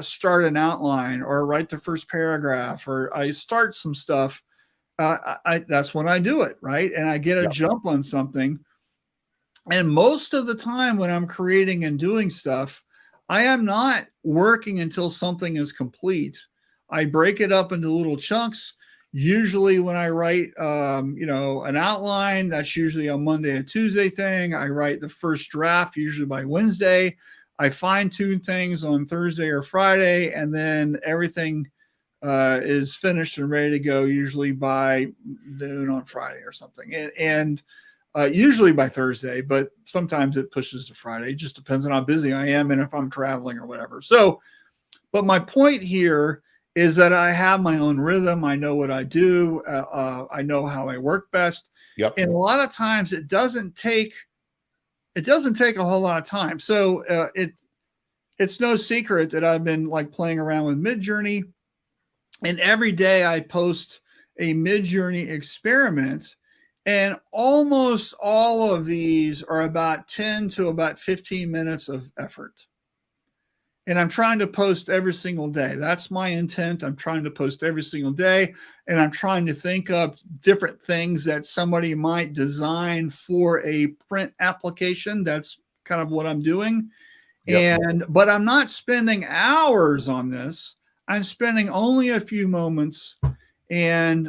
start an outline or write the first paragraph, or I start some stuff. That's when I do it, right? And I get a jump on something. And most of the time when I'm creating and doing stuff, I am not working until something is complete. I break it up into little chunks. Usually when I write, an outline, that's usually a Monday and Tuesday thing. I write the first draft usually by Wednesday. I fine tune things on Thursday or Friday, and then everything is finished and ready to go usually by noon on Friday or something. And usually by Thursday, but sometimes it pushes to Friday. It just depends on how busy I am and if I'm traveling or whatever. So, but my point here is that I have my own rhythm. I know what I do. I know how I work best. Yep. And a lot of times it doesn't take a whole lot of time. So it's no secret that I've been like playing around with Midjourney, and every day I post a Midjourney experiment, and almost all of these are about 10 to about 15 minutes of effort. And I'm trying to post every single day. That's my intent. I'm trying to post every single day, and I'm trying to think of different things that somebody might design for a print application. That's kind of what I'm doing. Yep. But I'm not spending hours on this. I'm spending only a few moments, and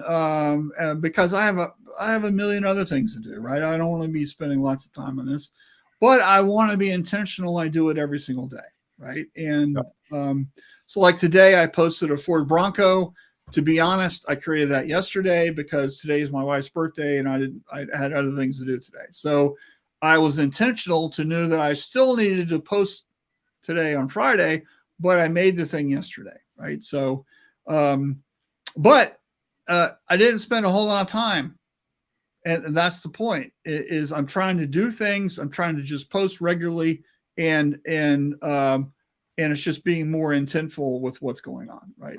because I have a million other things to do, right? I don't want to be spending lots of time on this, but I want to be intentional. I do it every single day, right? And so like today, I posted a Ford Bronco. To be honest, I created that yesterday because today is my wife's birthday, and I had other things to do today. So I was intentional to know that I still needed to post today on Friday, but I made the thing yesterday, right? So, but I didn't spend a whole lot of time, and that's the point. Is I'm trying to do things. I'm trying to just post regularly, and it's just being more intentful with what's going on, right?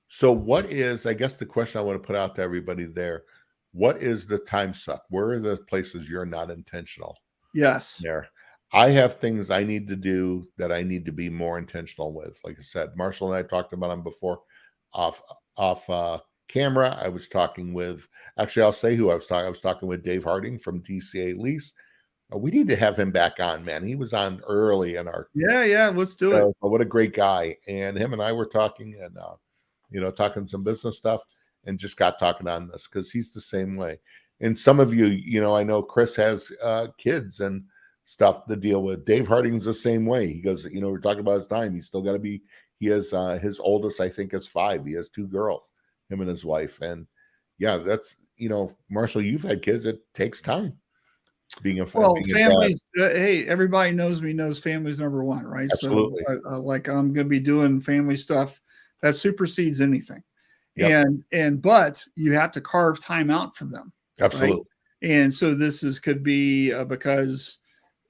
So what is, I guess the question I want to put out to everybody there, what is the time suck? Where are the places you're not intentional? Yes. There. I have things I need to do that I need to be more intentional with. Like I said, Marshall and I talked about them before off camera. I was talking with, actually, I'll say who I was talking. I was talking with Dave Harding from DCA Lease. We need to have him back on, man. He was on early in our. Yeah. Let's do it. What a great guy. And him and I were talking and, talking some business stuff, and just got talking on this because he's the same way. And some of you, I know Chris has kids and stuff to deal with. Dave Harding's the same way. He goes, we're talking about his time. He's still got to be, he has his oldest, I think, is 5. He has 2 girls, him and his wife. And yeah, that's, Marshall, you've had kids. It takes time being a families. Hey, everybody knows family's number one, right? Absolutely. So I'm going to be doing family stuff that supersedes anything. Yep. But you have to carve time out for them. Absolutely. Right? And so could be because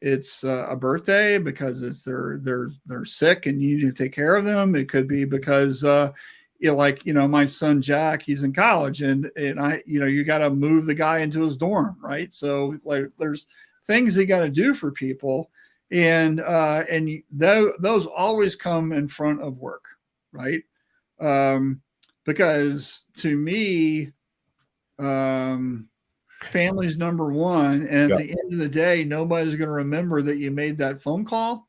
it's a birthday, because it's they're sick and you need to take care of them. It could be because my son Jack, he's in college, and I you got to move the guy into his dorm, right? So like there's things you got to do for people, and those always come in front of work, right? Because to me, family's number one. And at the end of the day, nobody's going to remember that you made that phone call,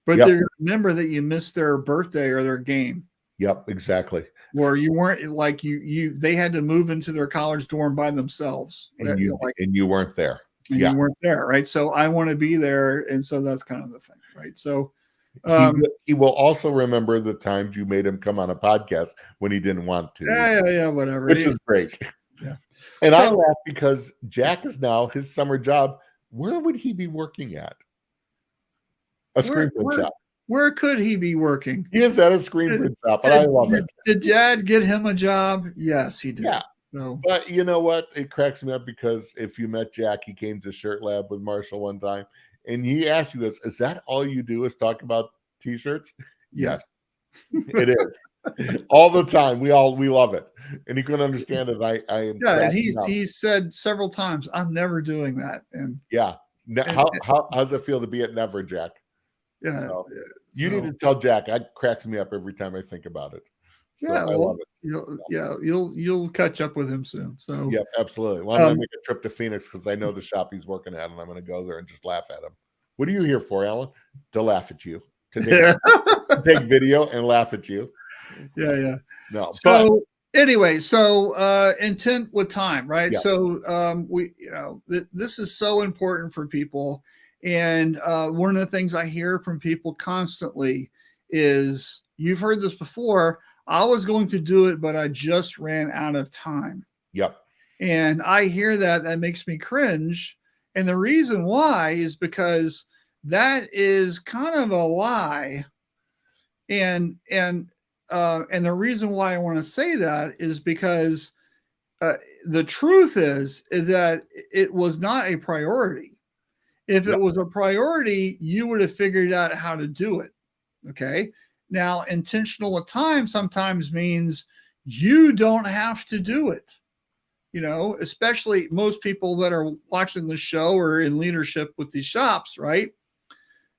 but they're going to remember that you missed their birthday or their game. Yep, exactly. Or you weren't like they had to move into their college dorm by themselves. And you weren't there. And you weren't there, right? So I want to be there. And so that's kind of the thing, right? So he will also remember the times you made him come on a podcast when he didn't want to. Yeah, whatever. Which is great. Yeah. And I laugh because Jack is now his summer job. Where would he be working at? A screen print shop. Where could he be working? He is at a screen print shop, and I love it. Did Dad get him a job? Yes, he did. Yeah. So. But you know what? It cracks me up because if you met Jack, he came to Shirt Lab with Marshall one time, and he asked you, is that all you do is talk about T-shirts? Yes, it is. All the time. We love it. And he couldn't understand it. I am. Yeah, and he's said several times, I'm never doing that. And yeah. How's it feel to be at Never, Jack? Yeah. You need to tell Jack. That cracks me up every time I think about it. So I love it. You'll catch up with him soon. So yeah, absolutely. Well, I'm gonna make a trip to Phoenix because I know the shop he's working at, and I'm gonna go there and just laugh at him. What are you here for, Alan? To laugh at you. To take video and laugh at you. Yeah. No. So anyway, intent with time, right? Yeah. So this is so important for people. And one of the things I hear from people constantly is, you've heard this before, I was going to do it, but I just ran out of time. Yep. And I hear that makes me cringe. And the reason why is because that is kind of a lie. And the reason why I want to say that is because the truth is that it was not a priority. If it was a priority, you would have figured out how to do it. Okay. Now, intentional at times sometimes means you don't have to do it. Especially most people that are watching the show or in leadership with these shops, right?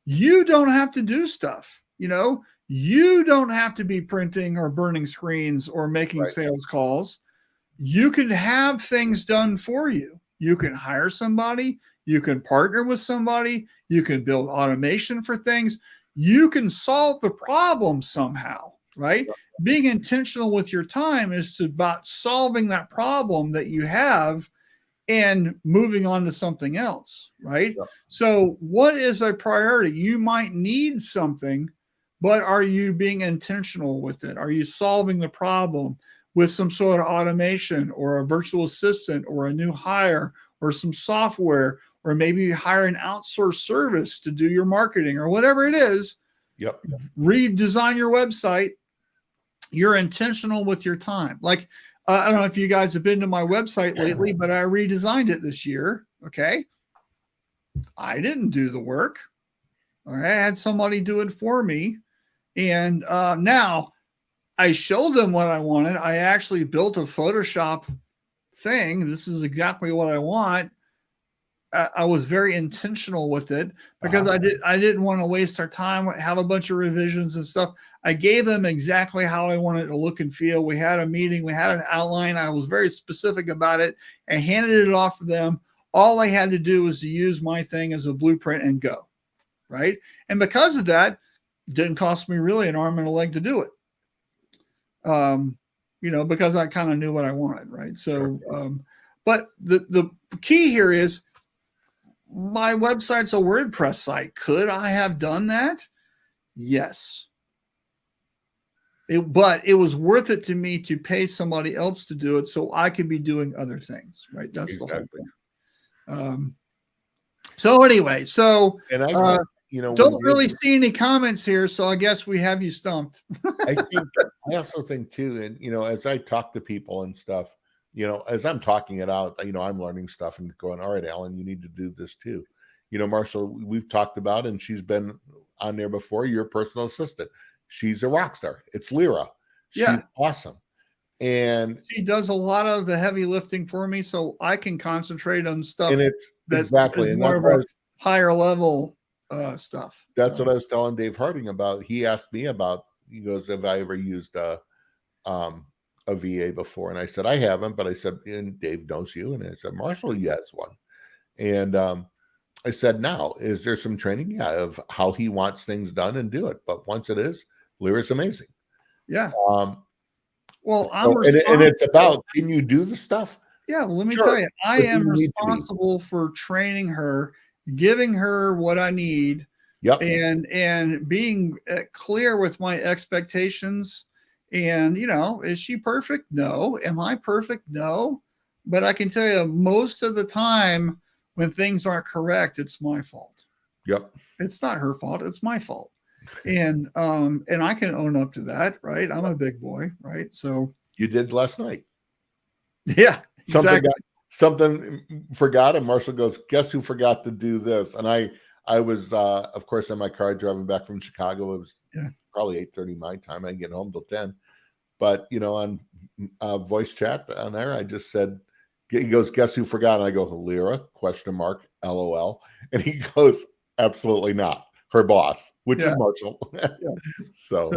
You don't have to do stuff. You don't have to be printing or burning screens or making sales calls. You can have things done for you. You can hire somebody. You can partner with somebody. You can build automation for things. You can solve the problem somehow. right? Being intentional with your time is about solving that problem that you have and moving on to something else, right? Yeah. So what is a priority? You might need something, but are you being intentional with it? Are you solving the problem with some sort of automation or a virtual assistant or a new hire or some software, or maybe you hire an outsourced service to do your marketing or whatever it is? Yep. Redesign your website. You're intentional with your time. Like, I don't know if you guys have been to my website lately, but I redesigned it this year. Okay. I didn't do the work. All right. I had somebody do it for me. And now I showed them what I wanted. I actually built a Photoshop thing. This is exactly what I want. I was very intentional with it because I didn't want to waste our time, have a bunch of revisions and stuff. I gave them exactly how I wanted it to look and feel. We had a meeting, we had an outline. I was very specific about it and handed it off to them. All I had to do was to use my thing as a blueprint and go, right? And because of that, it didn't cost me really an arm and a leg to do it. Because I kind of knew what I wanted, right? So, but the key here is, my website's a WordPress site. Could I have done that? Yes. But it was worth it to me to pay somebody else to do it so I could be doing other things, right? That's exactly the whole thing. So anyway, and I think, don't really see any comments here, so I guess we have you stumped. I also think too, and as I talk to people and stuff, as I'm talking it out, I'm learning stuff and going, all right, Alan, you need to do this too. Marshall, we've talked about, and she's been on there before, your personal assistant. She's a rock star. It's Lyra. She's awesome. And she does a lot of the heavy lifting for me, so I can concentrate on stuff. And it's exactly more of a higher level stuff. That's what I was telling Dave Harding about. He asked me about, he goes, have I ever used a VA before? And I said, I haven't, but I said, and Dave knows you. And I said, Marshall, he has one. And I said, now, is there some training? Yeah, of how he wants things done and do it. But once it is, Lyra's amazing. Yeah. Well, and it's about, can you do the stuff? Yeah. Well, let me tell you, I am responsible for training her, giving her what I need. Yep. And being clear with my expectations. And, is she perfect? No. Am I perfect? No. But I can tell you, most of the time when things aren't correct, it's my fault. Yep. It's not her fault. It's my fault. And I can own up to that, right? I'm a big boy, right? So you did last night. Yeah. Exactly. Something forgot, and Marshall goes, guess who forgot to do this? And I was, of course, in my car driving back from Chicago. It was probably 8:30 my time. I didn't get home till 10. But, on voice chat on there, I just said, he goes, guess who forgot? And I go, Lyra, ? LOL. And he goes, absolutely not. Her boss, which is Marshall. So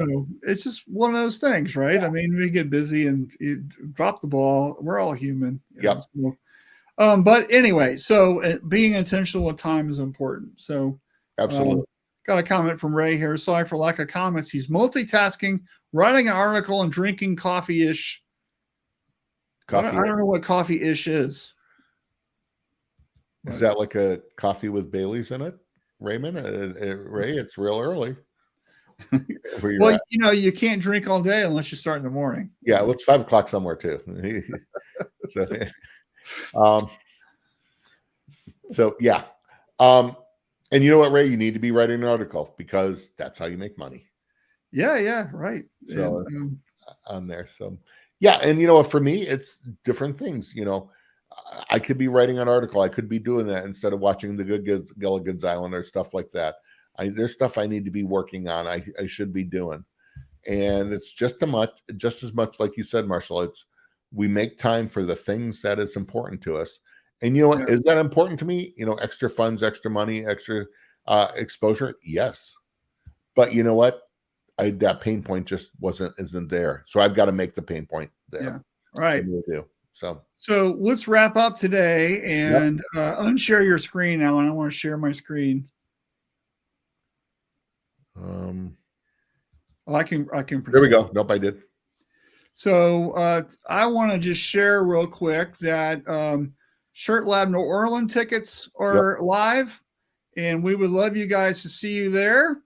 it's just one of those things, right? Yeah. I mean, we get busy and you drop the ball. We're all human. Yep. So, but anyway, so being intentional with time is important. So absolutely. Got a comment from Ray here. Sorry for lack of comments. He's multitasking, writing an article and drinking coffee-ish. I don't know what coffee-ish is. Is that like a coffee with Baileys in it, Raymond? Ray, it's real early. Well, you can't drink all day unless you start in the morning. Yeah, well, it's 5 o'clock somewhere too. So yeah. And you know what, Ray? You need to be writing an article because that's how you make money. Yeah, right. So on there. So yeah, and for me, it's different things. I could be writing an article. I could be doing that instead of watching the Good Gilligan's Island or stuff like that. There's stuff I need to be working on. I should be doing, and it's just as much like you said, Marshall. We make time for the things that is important to us. And what is that important to me? Extra funds, extra money, extra exposure. Yes. But you know what? That pain point just isn't there. So I've got to make the pain point there. Yeah. Right. So let's wrap up today and unshare your screen, Alan. I want to share my screen. I can. There we go. Nope, I did. So I want to just share real quick that Shirt Lab New Orleans tickets are live, and we would love you guys to see you there.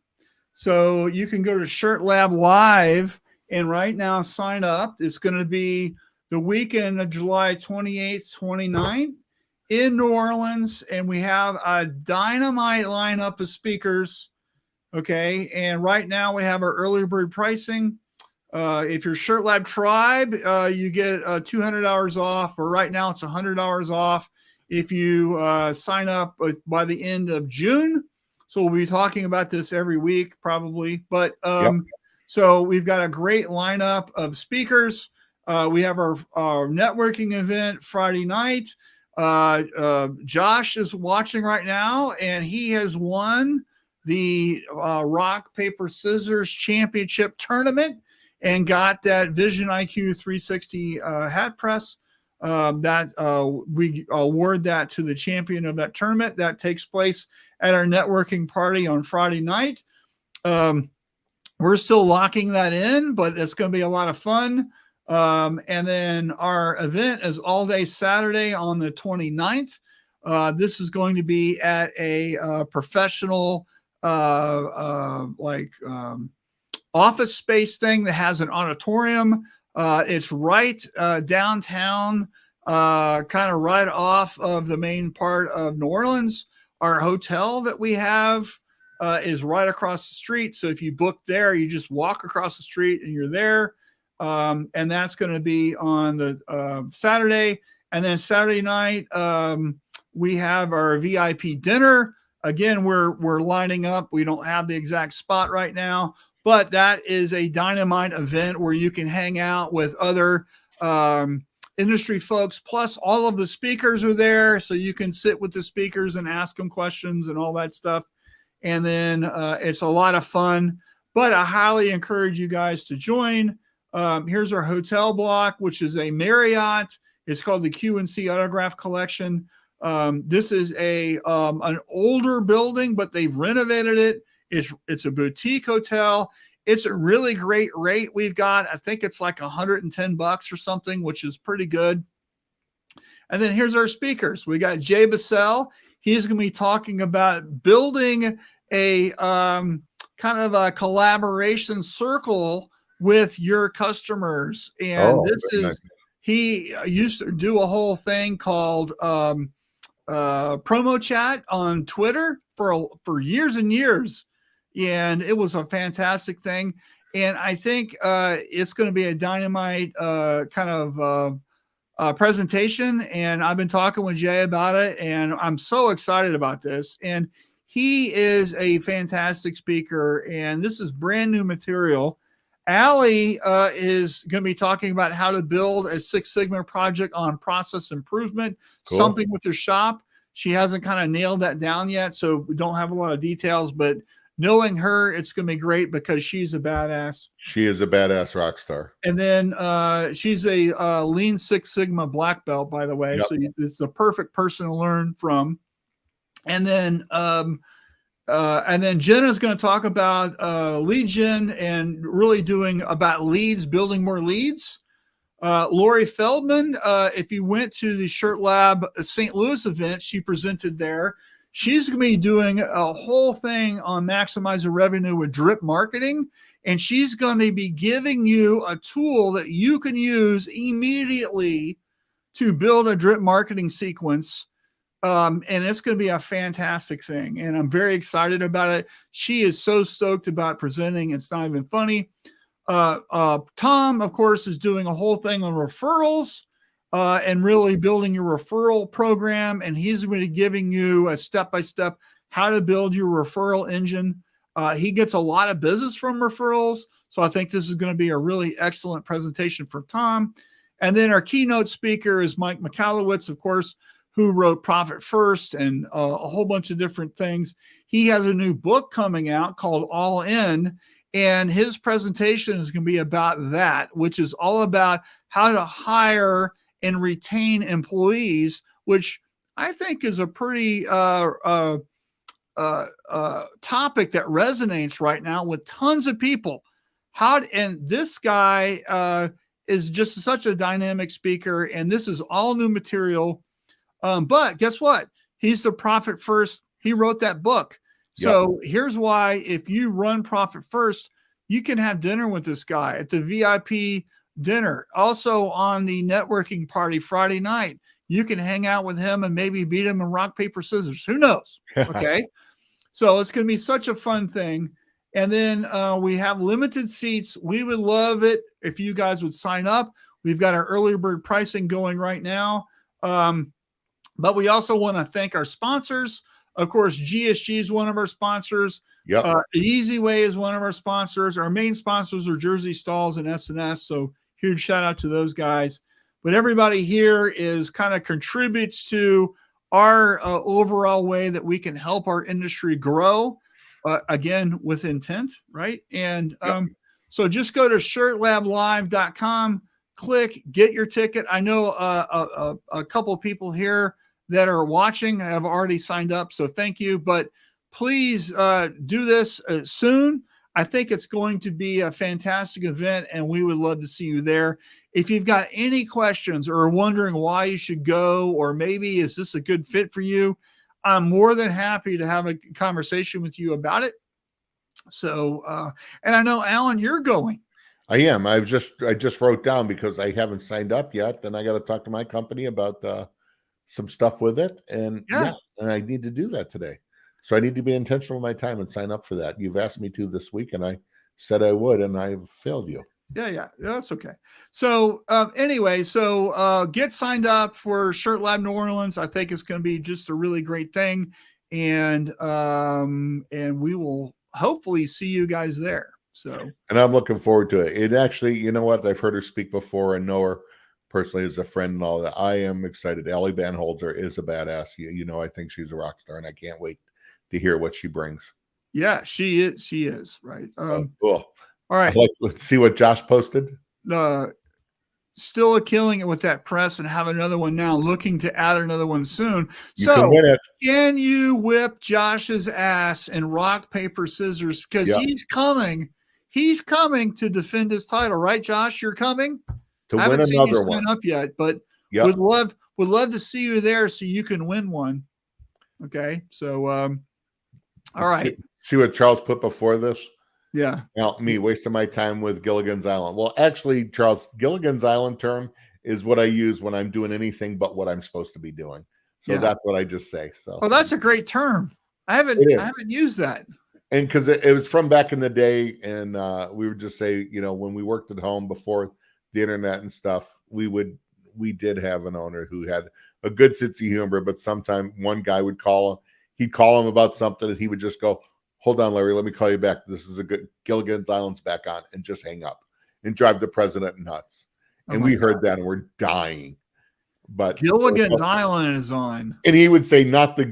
So you can go to Shirt Lab Live and right now sign up. It's going to be the weekend of July 28th, 29th in New Orleans, and we have a dynamite lineup of speakers. Okay, and right now we have our early bird pricing. If you're Shirt Lab Tribe, you get $200 off, but right now it's $100 off if you sign up by the end of June. So we'll be talking about this every week probably. But so we've got a great lineup of speakers. We have our networking event Friday night. Josh is watching right now, and he has won the Rock, Paper, Scissors Championship Tournament and got that Vision IQ 360 hat press. We award that to the champion of that tournament. That takes place at our networking party on Friday night. We're still locking that in, but it's going to be a lot of fun. And then our event is all day Saturday on the 29th. This is going to be at a professional office space thing that has an auditorium. It's right downtown, kind of right off of the main part of New Orleans. Our hotel that we have is right across the street. So if you book there, you just walk across the street and you're there. And that's going to be on the Saturday. And then Saturday night, we have our VIP dinner. Again, we're lining up. We don't have the exact spot right now, but that is a dynamite event where you can hang out with other industry folks. Plus, all of the speakers are there, so you can sit with the speakers and ask them questions and all that stuff. And then it's a lot of fun. But I highly encourage you guys to join. Here's our hotel block, which is a Marriott. It's called the Q&C Autograph Collection. This is an older building, but they've renovated it. It's a boutique hotel. It's a really great rate we've got. I think it's like $110 or something, which is pretty good. And then here's our speakers. We got Jay Bassell. He's going to be talking about building a kind of a collaboration circle with your customers. And he used to do a whole thing called promo chat on Twitter for years and years. And it was a fantastic thing. And I think it's going to be a dynamite kind of presentation. And I've been talking with Jay about it, and I'm so excited about this. And he is a fantastic speaker, and this is brand new material. Allie is going to be talking about how to build a Six Sigma project on process improvement, something with your shop. She hasn't kind of nailed that down yet, so we don't have a lot of details, but knowing her, it's going to be great because she's a badass. She is a badass rock star. And then she's a Lean Six Sigma black belt, by the way. Yep. So it's the perfect person to learn from. And then Jenna's going to talk about lead gen and really doing about leads, building more leads. Lori Feldman, if you went to the Shirt Lab St. Louis event, she presented there. She's going to be doing a whole thing on maximizing revenue with drip marketing. And she's going to be giving you a tool that you can use immediately to build a drip marketing sequence. And it's going to be a fantastic thing. And I'm very excited about it. She is so stoked about presenting. It's not even funny. Tom, of course, is doing a whole thing on referrals and really building your referral program. And he's going to be giving you a step-by-step how to build your referral engine. He gets a lot of business from referrals. So I think this is going to be a really excellent presentation for Tom. And then our keynote speaker is Mike Michalowicz, of course, who wrote Profit First and a whole bunch of different things. He has a new book coming out called All In, and his presentation is going to be about that, which is all about how to hire and retain employees, which I think is a pretty topic that resonates right now with tons of people. and this guy is just such a dynamic speaker, and this is all new material. But guess what? He's the Profit First. He wrote that book. So here's why: if you run Profit First, you can have dinner with this guy at the VIP dinner. Also on the networking party Friday night, you can hang out with him and maybe beat him in rock, paper, scissors. Who knows? Okay. So it's going to be such a fun thing. And then we have limited seats. We would love it if you guys would sign up. We've got our early bird pricing going right now. But we also want to thank our sponsors. Of course, GSG is one of our sponsors. Easy Way is one of our sponsors. Our main sponsors are Jersey Stalls and S&S. So huge shout out to those guys. But everybody here is kind of contributes to our overall way that we can help our industry grow, again, with intent, right? And so just go to shirtlablive.com, click, get your ticket. I know a couple people here that are watching have already signed up, so thank you. But please do this soon. I think it's going to be a fantastic event, and we would love to see you there. If you've got any questions or are wondering why you should go, or maybe is this a good fit for you, I'm more than happy to have a conversation with you about it. So, and I know, Alan, you're going. I am. I just wrote down because I haven't signed up yet. Then I got to talk to my company about some stuff with it, and and I need to do that today. So I need to be intentional with my time and sign up for that. You've asked me to this week, and I said I would, and I've failed you. Yeah, that's okay. So anyway, get signed up for Shirt Lab New Orleans. I think it's going to be just a really great thing, and we will hopefully see you guys there. So, and I'm looking forward to it. It actually, you know what? I've heard her speak before and know her personally as a friend and all that. I am excited. Allie Banholzer is a badass. You know, I think she's a rock star, and I can't wait to hear what she brings. Yeah, she is right. Cool. All right. Let's see what Josh posted. Still killing it with that press, and have another one now, looking to add another one soon. You can win it. Can you whip Josh's ass in rock, paper, scissors? Because he's coming to defend his title, right, Josh? You're coming to win another one. Sign up yet, but would love to see you there so you can win one. Okay, so all right. See what Charles put before this? Yeah. Now, me wasting my time with Gilligan's Island. Well, actually, Charles, Gilligan's Island term is what I use when I'm doing anything but what I'm supposed to be doing. So that's what I just say. So, that's a great term. I haven't used that. And because it was from back in the day, and we would just say, you know, when we worked at home before the internet and stuff, we did have an owner who had a good sense of humor, but sometimes one guy would call him. He'd call him about something, and he would just go, "Hold on, Larry, let me call you back. This is a good Gilligan's Island's back on," and just hang up and drive the president nuts. And we heard that, and we're dying. But Gilligan's Island is on, and he would say, "Not the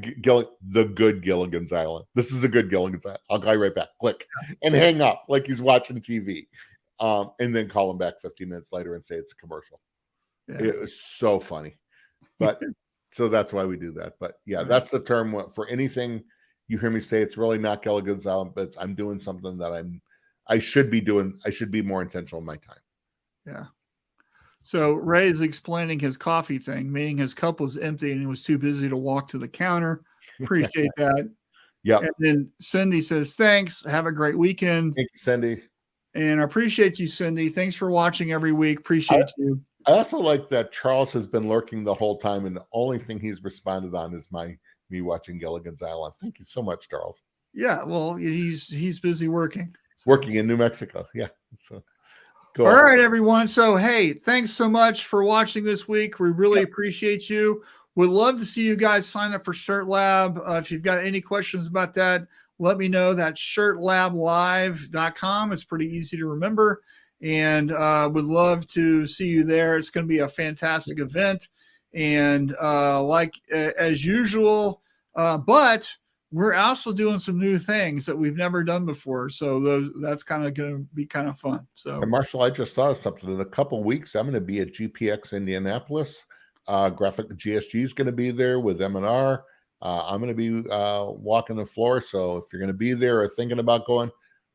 good Gilligan's Island. This is a good Gilligan's Island." I'll call you right back. Click and hang up like he's watching TV, and then call him back 15 minutes later and say it's a commercial. Yeah. It was so funny, but so that's why we do that. But that's the term for anything you hear me say. It's really not Gilligan's Island, but I'm doing something that I should be doing. I should be more intentional in my time. Yeah. So Ray is explaining his coffee thing, meaning his cup was empty and he was too busy to walk to the counter. Appreciate that. Yeah. And then Cindy says, "Thanks. Have a great weekend." Thank you, Cindy. And I appreciate you, Cindy. Thanks for watching every week. Appreciate you. I also like that Charles has been lurking the whole time, and the only thing he's responded on is me watching Gilligan's Island. Thank you so much, Charles. Yeah, well, he's busy working. Working in New Mexico. Yeah. So, cool. All right, everyone. So, hey, thanks so much for watching this week. We really appreciate you. We'd love to see you guys sign up for Shirt Lab. If you've got any questions about that, let me know. That's shirtlablive.com. It's pretty easy to remember. And would love to see you there. It's going to be a fantastic event. And as usual, but we're also doing some new things that we've never done before. So that's kind of going to be kind of fun. So, and Marshall, I just thought of something. In a couple of weeks, I'm going to be at GPX Indianapolis. Graphic GSG is going to be there with M&R. I'm going to be walking the floor. So if you're going to be there or thinking about going,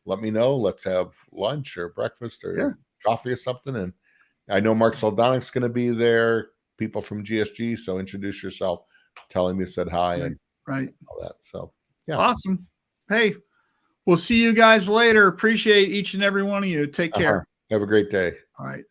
let me know. Let's have lunch or breakfast or Yeah. coffee or something. And I know Mark Soldanic's going to be there, people from GSG. So introduce yourself, tell him you said hi and all that. So, yeah. Awesome. Hey, we'll see you guys later. Appreciate each and every one of you. Take care. Have a great day. All right.